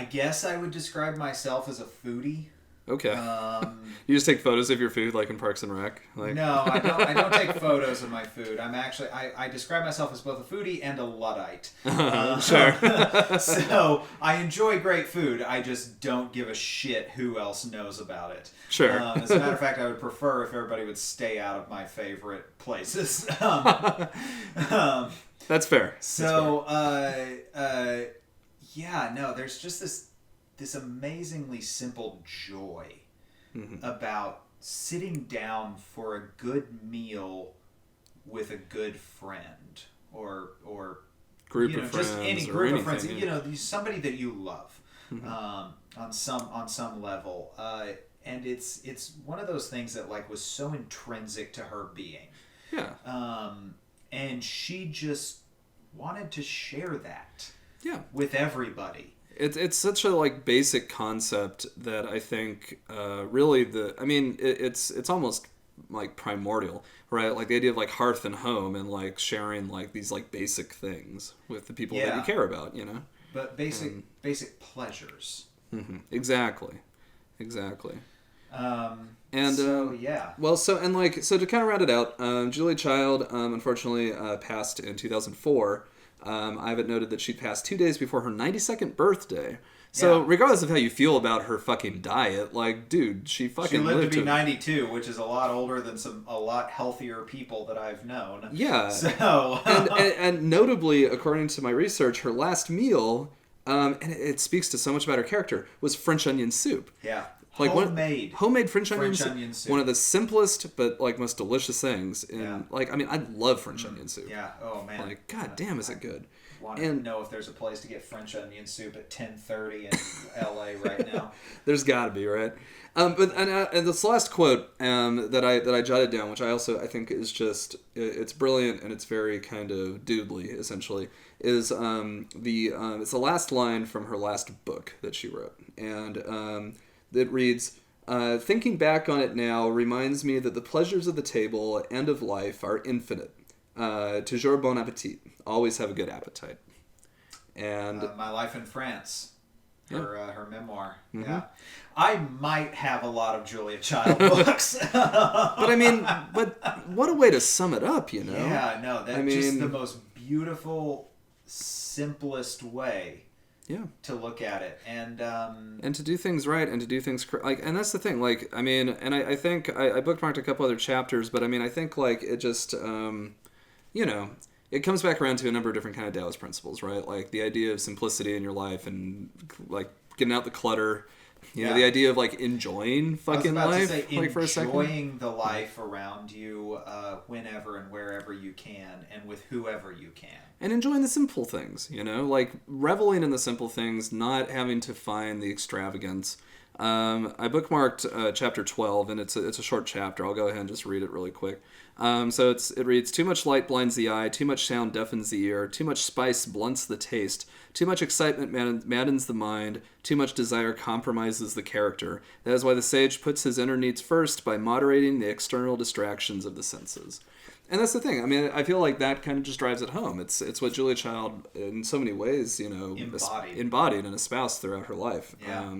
guess I would describe myself as a foodie. Okay. You just take photos of your food like in Parks and Rec? Like... No, I don't take photos of my food. I'm actually, I describe myself as both a foodie and a Luddite. Sure. So I enjoy great food. I just don't give a shit who else knows about it. Sure. As a matter of fact, I would prefer if everybody would stay out of my favorite places. That's fair. So, yeah, no, there's just this amazingly simple joy about sitting down for a good meal with a good friend or group of friends, just any group of friends, you know, somebody that you love on some level. and it's one of those things that like was so intrinsic to her being. Yeah. And she just wanted to share that. Yeah. With everybody. It's such a like basic concept that I think really it's almost like primordial, right? Like the idea of like hearth and home and like sharing like these like basic things with the people that you care about, you know. But basic pleasures. Mm-hmm. Exactly. And yeah. Well, so to kind of round it out, Julia Child unfortunately passed in 2004. I have it noted that she passed 2 days before her 92nd birthday. So regardless of how you feel about her fucking diet, like, dude, she lived to be 92, which is a lot older than a lot healthier people that I've known. Yeah. So and notably, according to my research, her last meal, and it speaks to so much about her character, was French onion soup. Yeah. Like homemade French onion soup. One of the simplest but like most delicious things. I love French onion soup. Yeah. Oh man. Like, god damn, is it good? Want to know if there's a place to get French onion soup at 10:30 in LA right now? There's got to be, right? And this last quote that I jotted down, which I think is just it's brilliant and it's very kind of doodly essentially, is it's the last line from her last book that she wrote, and it reads, thinking back on it now reminds me that the pleasures of the table and of life are infinite. Toujours bon appetit. Always have a good appetite. And My Life in France, her memoir. Mm-hmm. Yeah, I might have a lot of Julia Child books. but what a way to sum it up, you know? Yeah, no, that's just the most beautiful, simplest way. Yeah. To look at it and to do things right and to do things and that's the thing, like, I mean, and I think I bookmarked a couple other chapters, but I mean, I think like it just it comes back around to a number of different kind of Taoist principles, right? Like the idea of simplicity in your life and like getting out the clutter. You know, the idea of like enjoying fucking life, like for a second. Enjoying the life around you whenever and wherever you can and with whoever you can. And enjoying the simple things, you know, like reveling in the simple things, not having to find the extravagance. I bookmarked chapter 12, and it's a short chapter. I'll go ahead and just read it really quick. So it reads, too much light blinds the eye, too much sound deafens the ear, too much spice blunts the taste, too much excitement maddens the mind, too much desire compromises the character. That is why the sage puts his inner needs first by moderating the external distractions of the senses. And that's the thing. I mean, I feel like that kind of just drives it home. It's what Julia Child, in so many ways, you know, embodied and espoused throughout her life. Yeah.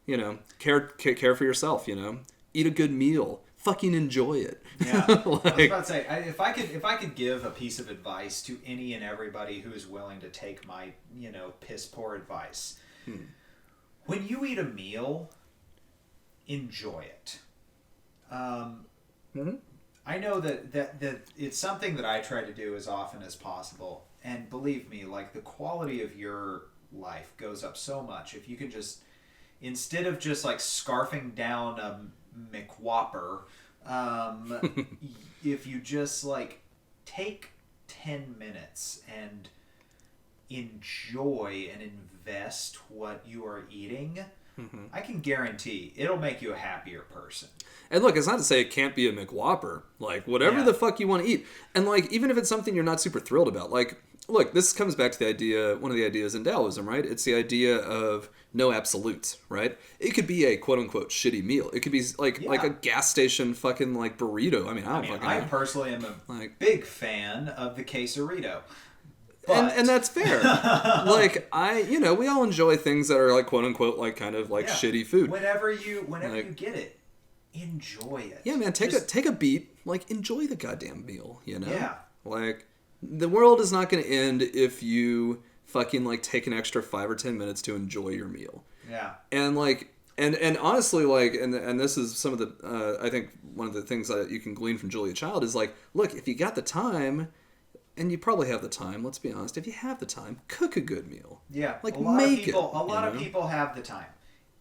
You know, care for yourself. You know, eat a good meal. Fucking enjoy it. Yeah. I was about to say, if I could give a piece of advice to any and everybody who is willing to take my, piss poor advice, when you eat a meal, enjoy it. I know that it's something that I try to do as often as possible, and believe me, like the quality of your life goes up so much if you can just, instead of just like scarfing down a McWhopper, if you just like take 10 minutes and enjoy and invest what you are eating, I can guarantee it'll make you a happier person. And look, it's not to say it can't be a McWhopper. Like, whatever the fuck you want to eat. And, like, even if it's something you're not super thrilled about. Like, look, this comes back to the idea, one of the ideas in Taoism, right? It's the idea of no absolutes, right? It could be a quote-unquote shitty meal. It could be, like a gas station fucking, like, burrito. I mean, I personally am a big fan of the quesarito. And that's fair. Like, we all enjoy things that are, like, quote-unquote, like, kind of, like, shitty food. Whenever you get it, enjoy it. Yeah, man, take a beat. Like, enjoy the goddamn meal, you know? Yeah. Like, the world is not going to end if you fucking, like, take an extra 5 or 10 minutes to enjoy your meal. Yeah. And, like, and honestly, like, and this is some of the, I think one of the things that you can glean from Julia Child is, like, look, if you got the time... And you probably have the time, let's be honest. If you have the time, cook a good meal. Yeah. Like, make it. A lot of people have the time.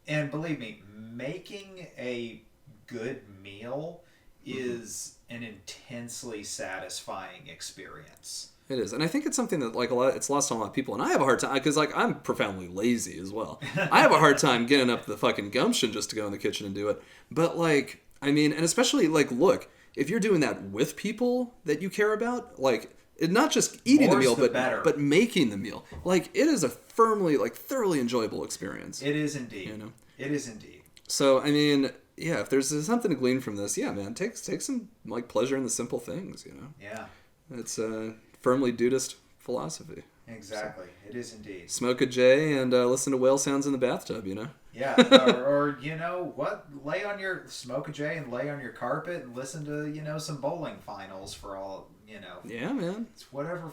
And believe me, making a good meal is an intensely satisfying experience. It is, and I think it's something that like it's lost on a lot of people, and I have a hard time because like I'm profoundly lazy as well. I have a hard time getting up the fucking gumption just to go in the kitchen and do it. But like, I mean, and especially like, look, if you're doing that with people that you care about, like. Not just eating the meal, but making the meal. Like, it is a thoroughly enjoyable experience. It is indeed. You know? It is indeed. So, I mean, yeah, if there's something to glean from this, yeah, man, take some, like, pleasure in the simple things, you know? Yeah. It's firmly Dudeist philosophy. Exactly. So, it is indeed. Smoke a J and listen to whale sounds in the bathtub, you know? Yeah. or you know what? Smoke a J and lay on your carpet and listen to, you know, some bowling finals for all... You know, yeah, man. It's whatever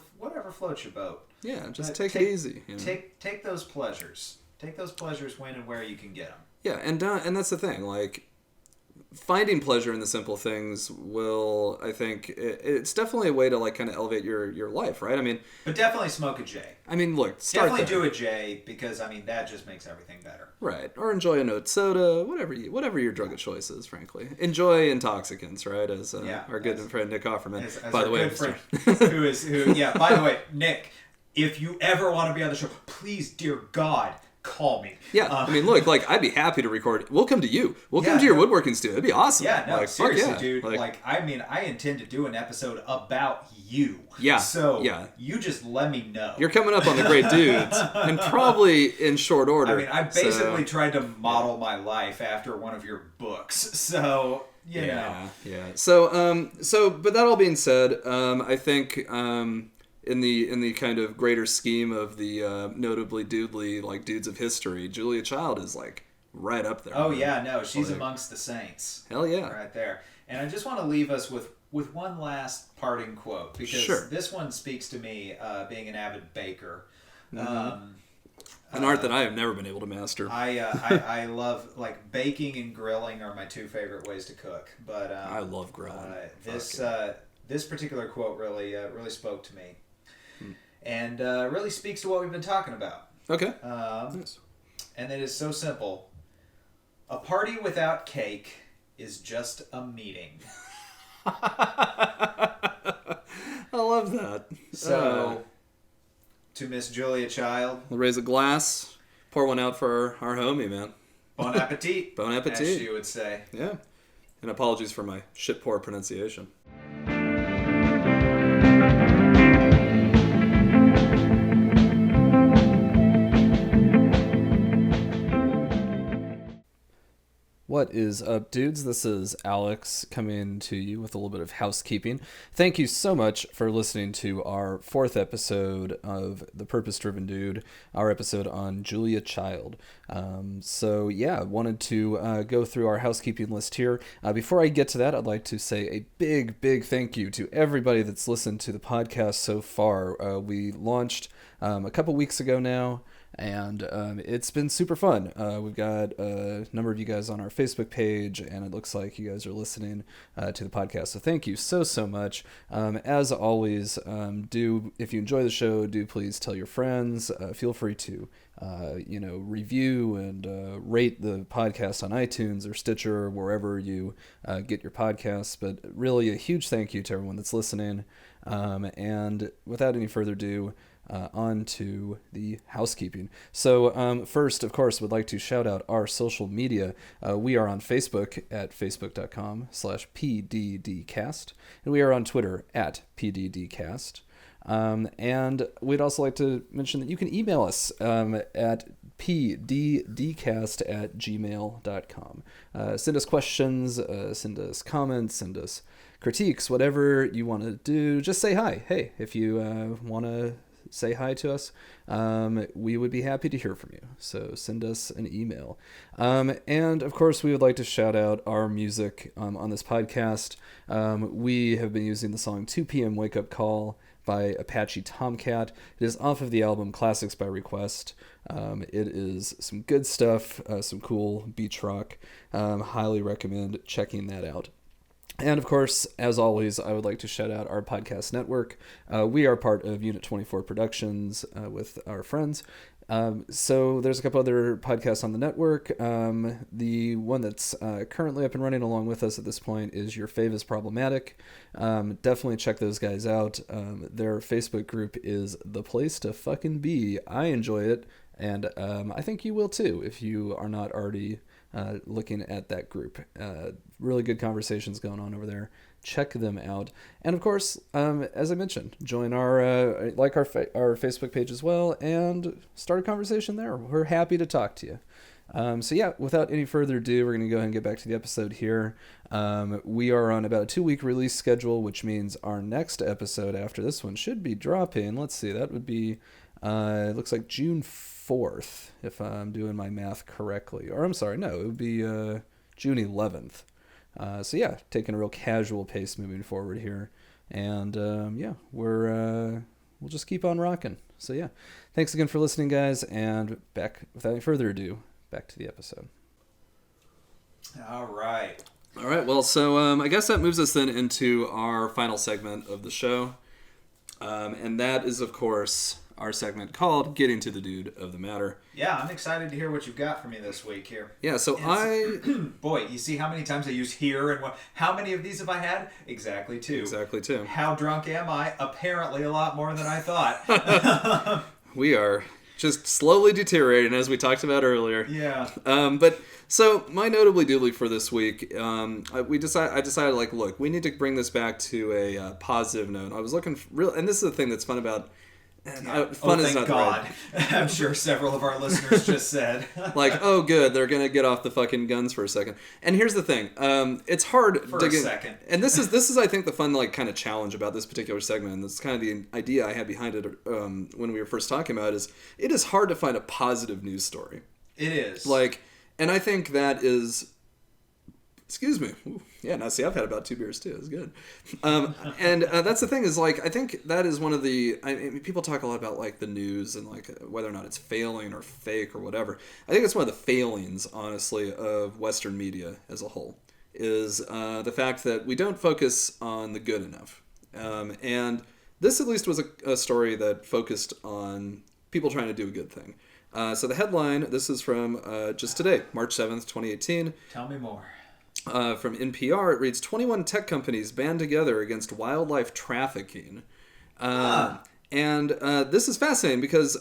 floats your boat. Yeah, just take it easy. You know? Take those pleasures. Take those pleasures when and where you can get them. Yeah, and that's the thing. Like, finding pleasure in the simple things will, I think, it's definitely a way to like kind of elevate your life, right? I mean, but definitely smoke a J. I mean, look, definitely do a J because I mean that just makes everything better. Right, or enjoy a note soda, whatever your drug of choice is. Frankly, enjoy intoxicants, right? As our good friend Nick Offerman, by the way, by the way, Nick, if you ever want to be on the show, please, dear God. Call me. Yeah, I mean, look, like, I'd be happy to record. We'll come to you. We'll come to your woodworking studio. It'd be awesome. Yeah, no, like, seriously, dude. Like, I mean, I intend to do an episode about you. Yeah. So, you just let me know. You're coming up on the great dudes, and probably in short order. I mean, I basically tried to model my life after one of your books, so, you know. Yeah. So, but that all being said, I think... In the kind of greater scheme of the notably doodly like dudes of history, Julia Child is like right up there. Oh yeah, no, she's amongst the saints. Hell yeah, right there. And I just want to leave us with one last parting quote because this one speaks to me, being an avid baker. Mm-hmm. An art that I have never been able to master. I love like baking and grilling are my two favorite ways to cook. But I love grilling. This particular quote really spoke to me. And really speaks to what we've been talking about. Okay. Nice. And it is so simple. A party without cake is just a meeting. I love that. So, to Miss Julia Child. We'll raise a glass, pour one out for our homie, man. Bon appetit. Bon appetit. As she would say. Yeah. And apologies for my shit poor pronunciation. What is up, dudes? This is Alex coming to you with a little bit of housekeeping. Thank you so much for listening to our 4th episode of The Purpose-Driven Dude, our episode on Julia Child. Wanted to go through our housekeeping list here. Before I get to that, I'd like to say a big thank you to everybody that's listened to the podcast so far. We launched a couple weeks ago now. And it's been super fun. We've got a number of you guys on our Facebook page, and it looks like you guys are listening to the podcast. So thank you so much. As always, if you enjoy the show, do please tell your friends. Feel free to review and rate the podcast on iTunes or Stitcher or wherever you get your podcasts. But really, a huge thank you to everyone that's listening. And without any further ado, on to the housekeeping. So first, of course, would like to shout out our social media. We are on Facebook at facebook.com/PDDcast, and we are on Twitter at PDDcast. And we'd also like to mention that you can email us at pddcast@gmail.com. Send us questions, send us comments, send us critiques, whatever you want to do. Just say hi. Hey, if you want to say hi to us, we would be happy to hear from you. So send us an email. And of course, we would like to shout out our music on this podcast. We have been using the song 2 p.m. Wake Up Call by Apache Tomcat. It is off of the album Classics by Request. It is some good stuff, some cool beach rock. Highly recommend checking that out. And of course, as always, I would like to shout out our podcast network. We are part of Unit 24 Productions with our friends. So there's a couple other podcasts on the network. The one that's currently up and running along with us at this point is Your Fave is Problematic. Definitely check those guys out. Their Facebook group is the place to fucking be. I enjoy it, and I think you will too if you are not already looking at that group. Really good conversations going on over there. Check them out, and of course, as I mentioned, join our our Facebook page as well, and start a conversation there. We're happy to talk to you. So yeah, without any further ado, we're going to go ahead and get back to the episode here. We are on about a 2-week release schedule, which means our next episode after this one should be dropping. Let's see, that would be it looks like June 4th, if I'm doing my math correctly. Or I'm sorry, no, it would be June 11th. So yeah, taking a real casual pace moving forward here, and yeah, we'll just keep on rocking. So yeah, thanks again for listening, guys, and back without any further ado, back to the episode. All right. Well, so I guess that moves us then into our final segment of the show, and that is, of course, our segment called Getting to the Dude of the Matter. Yeah, I'm excited to hear what you've got for me this week here. Yeah, so Boy, you see how many times I use here and how many of these have I had? Exactly 2. Exactly 2. How drunk am I? Apparently a lot more than I thought. We are just slowly deteriorating, as we talked about earlier. Yeah. But so my notably doodly for this week, I decided like, look, we need to bring this back to a positive note. I was looking for and this is the thing that's fun about. Fun is not God. Right. I'm sure several of our listeners just said. Like, oh, good, they're going to get off the fucking guns for a second. And here's the thing. It's hard for a second. And this is, I think, the fun, like, kind of challenge about this particular segment. And this is kind of the idea I had behind it when we were first talking about it is hard to find a positive news story. It is. Like, and I think that is... Excuse me. Ooh, yeah, now see, I've had about 2 beers too. It's good. And that's the thing is, like, I think that is one of the... I mean, people talk a lot about, like, the news and, like, whether or not it's failing or fake or whatever. I think it's one of the failings, honestly, of Western media as a whole, is the fact that we don't focus on the good enough. And this, at least, was a story that focused on people trying to do a good thing. So the headline, this is from just today, March 7th, 2018. Tell me more. From NPR, it reads, 21 tech companies band together against wildlife trafficking. And this is fascinating because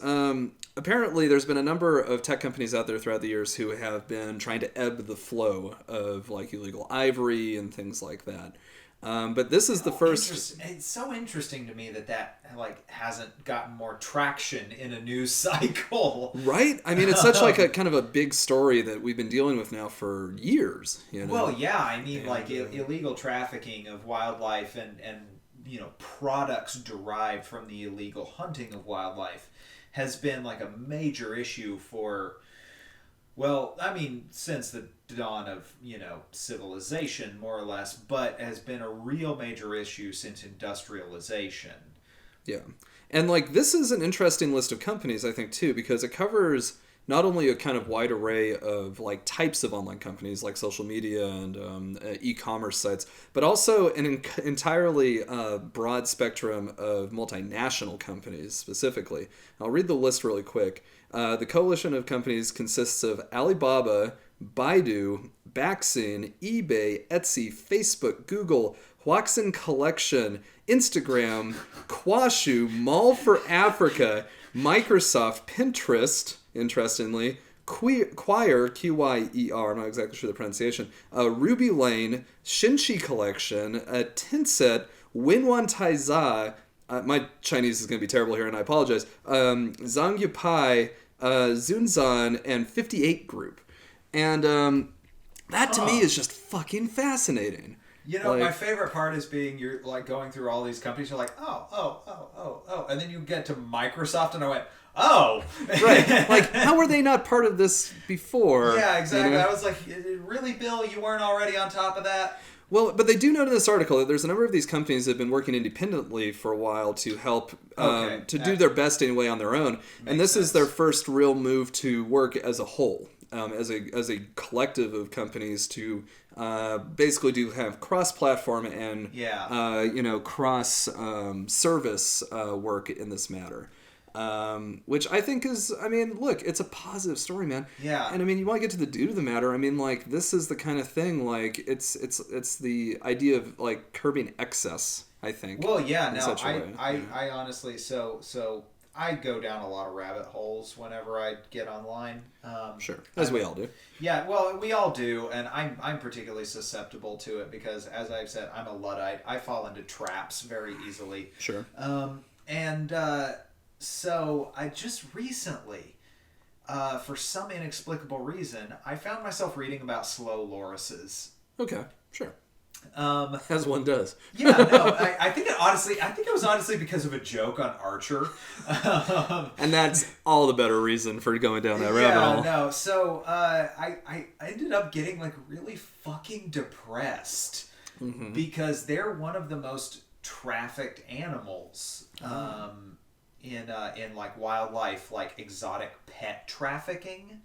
apparently there's been a number of tech companies out there throughout the years who have been trying to ebb the flow of like illegal ivory and things like that. But this is the first... It's so interesting to me that like hasn't gotten more traction in a news cycle. Right? I mean, it's such like a kind of a big story that we've been dealing with now for years. You know? Well, yeah. I mean, like illegal trafficking of wildlife and products derived from the illegal hunting of wildlife has been like a major issue for... Well, I mean, since the dawn of, civilization, more or less, but has been a real major issue since industrialization. Yeah. And, like, this is an interesting list of companies, I think, too, because it covers not only a kind of wide array of, like, types of online companies, like social media and e-commerce sites, but also an entirely broad spectrum of multinational companies, specifically. I'll read the list really quick. The coalition of companies consists of Alibaba, Baidu, Baxin, eBay, Etsy, Facebook, Google, Huaxin Collection, Instagram, Quashu, Mall for Africa, Microsoft, Pinterest, interestingly, Quire, Q-Y-E-R, I'm not exactly sure the pronunciation, Ruby Lane, Shinchi Collection, Tencent, Winwan Taiza, my Chinese is going to be terrible here, and I apologize. Zhang Yupai, Zunzan, and 58 Group. And that to me is just fucking fascinating. My favorite part is you're like going through all these companies. You're like, oh. And then you get to Microsoft, and I went, oh. Right. Like, how were they not part of this before? Yeah, exactly. I was like, really, Bill? You weren't already on top of that? Well, but they do note in this article that there's a number of these companies that have been working independently for a while to help do their best anyway on their own. And this is their first real move to work as a whole, as a collective of companies to basically do have cross-platform and cross-service work in this matter. Which I think is, I mean, look, it's a positive story, man. Yeah. And I mean, you want to get to the dude of the matter. I mean, like, this is the kind of thing, like, it's the idea of, like, curbing excess, I think. Well, yeah, no, I honestly, so I go down a lot of rabbit holes whenever I get online. Sure, as we all do. Yeah, well, we all do, and I'm particularly susceptible to it because, as I've said, I'm a Luddite. I fall into traps very easily. Sure. So I just recently, for some inexplicable reason, I found myself reading about slow lorises. Okay, sure. As one does. Yeah, no, I think it was honestly because of a joke on Archer. And that's all the better reason for going down that rabbit hole. Yeah, no, so I ended up getting like really fucking depressed because they're one of the most trafficked animals in like wildlife, like exotic pet trafficking.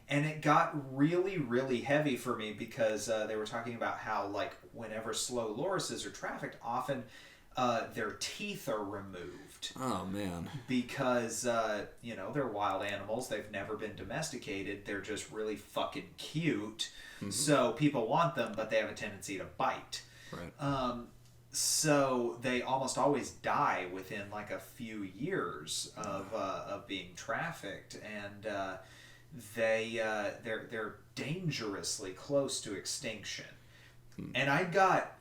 And it got really, really heavy for me because they were talking about how like whenever slow lorises are trafficked, often their teeth are removed. Oh man. Because they're wild animals, they've never been domesticated, they're just really fucking cute. So people want them, but they have a tendency to bite. Right. So they almost always die within like a few years of being trafficked, and they're dangerously close to extinction. And I got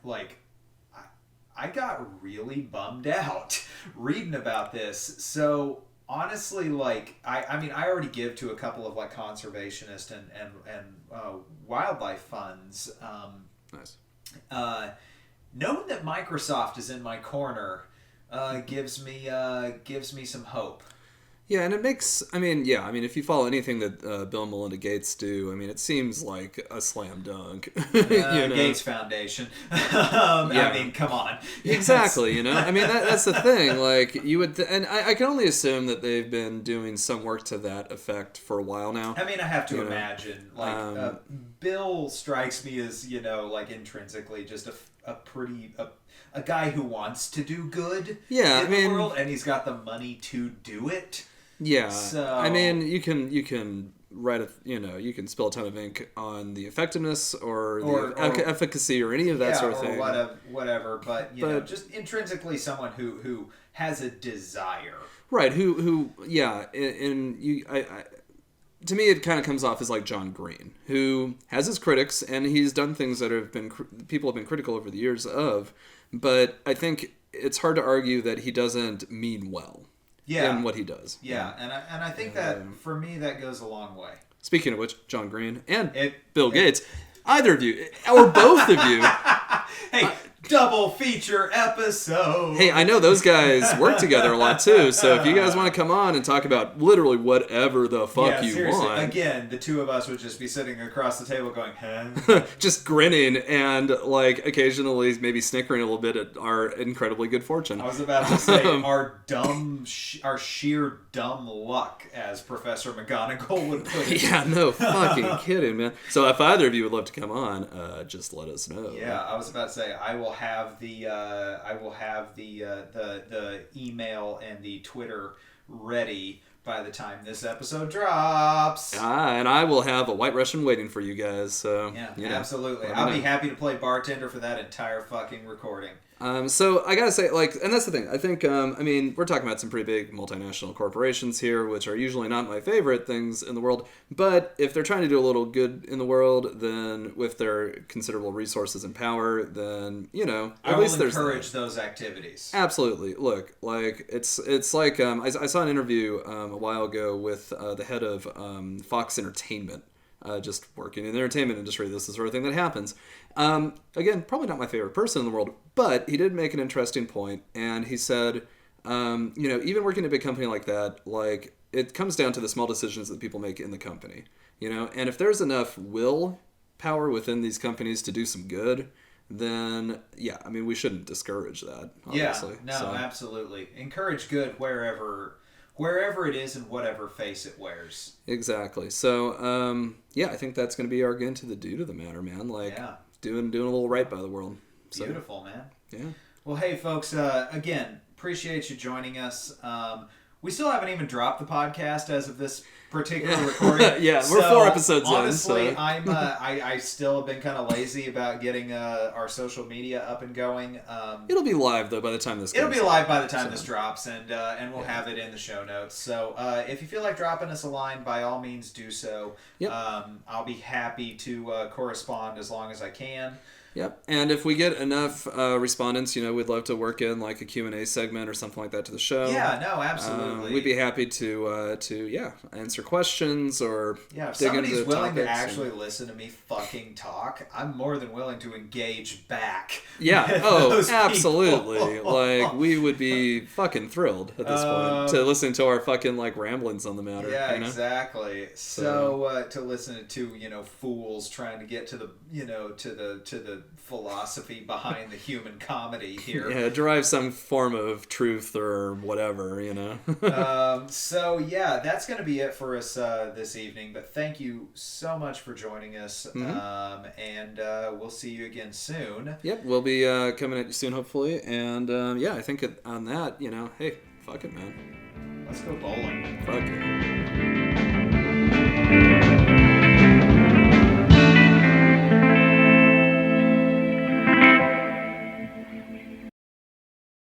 really bummed out reading about this. So honestly, like I mean, I already give to a couple of like conservationist and wildlife funds. Nice. Knowing that Microsoft is in my corner gives me some hope. Yeah, and it makes, I mean, if you follow anything that Bill and Melinda Gates do, I mean, it seems like a slam dunk. Gates Foundation. I mean, come on. Exactly, I mean, that's the thing. Like, you would, and I can only assume that they've been doing some work to that effect for a while now. I mean, I have to imagine. Like, Bill strikes me as, like intrinsically just a guy who wants to do good in the world, and he's got the money to do it. Yeah, so, I mean, you can write you can spill a ton of ink on the effectiveness or the efficacy or any of that sort of thing. Whatever. But just intrinsically someone who has a desire. Right. Who and you. To me, it kind of comes off as like John Green, who has his critics, and he's done things that people have been critical over the years of. But I think it's hard to argue that he doesn't mean well in what he does. Yeah, and I think that for me that goes a long way. Speaking of which, John Green and Bill Gates, either of you or both of you. Hey, double feature episode. Hey, I know those guys work together a lot too, so if you guys want to come on and talk about literally whatever the fuck you seriously. want. Again, the two of us would just be sitting across the table going, huh? Just grinning and like occasionally maybe snickering a little bit at our incredibly good fortune. I was about to say our sheer dumb luck, as Professor McGonagall would put it. Yeah, no fucking kidding, man. So if either of you would love to come on, just let us know. Yeah, I was about to say I will have the email and the Twitter ready by the time this episode drops. And I will have a White Russian waiting for you guys. So yeah, absolutely. I'll be happy to play bartender for that entire fucking recording. So I gotta say, like, and that's the thing. I think, I mean, we're talking about some pretty big multinational corporations here, which are usually not my favorite things in the world. But if they're trying to do a little good in the world, then with their considerable resources and power, then at least there's encourage those activities. Absolutely. Look, like it's like I saw an interview a while ago with the head of Fox Entertainment. Just working in the entertainment industry, this is the sort of thing that happens. Again, probably not my favorite person in the world, but he did make an interesting point, and he said, even working in a big company like that, like, it comes down to the small decisions that people make in the company, and if there's enough will power within these companies to do some good, then, we shouldn't discourage that, obviously. Yeah, no, absolutely. Encourage good wherever it is and whatever face it wears. Exactly. So, I think that's going to be our get into the dude of the matter, man. Like, doing a little right by the world. So, beautiful, man. Yeah. Well, hey, folks, again, appreciate you joining us. We still haven't even dropped the podcast as of this particular recording. Yeah, we're 4 episodes honestly, in. So. I still have been kind of lazy about getting our social media up and going. It'll be live though by the time this. It'll be live by the time this drops, and we'll have it in the show notes. So if you feel like dropping us a line, by all means do so. Yep. I'll be happy to correspond as long as I can. Yep. And if we get enough respondents, we'd love to work in like a Q&A segment or something like that to the show. Yeah, no, absolutely. We'd be happy to answer questions or if dig somebody's into willing to topics actually listen to me fucking talk, I'm more than willing to engage back. Yeah. Oh, absolutely. Like we would be fucking thrilled at this point to listen to our fucking like ramblings on the matter. Yeah, exactly. So to listen to fools trying to get to the to the philosophy behind the human comedy here. Yeah, derive some form of truth or whatever, So yeah, that's going to be it for us this evening. But thank you so much for joining us, and we'll see you again soon. Yep, we'll be coming at you soon, hopefully. And I think on that, hey, fuck it, man. Let's go bowling. Fuck it.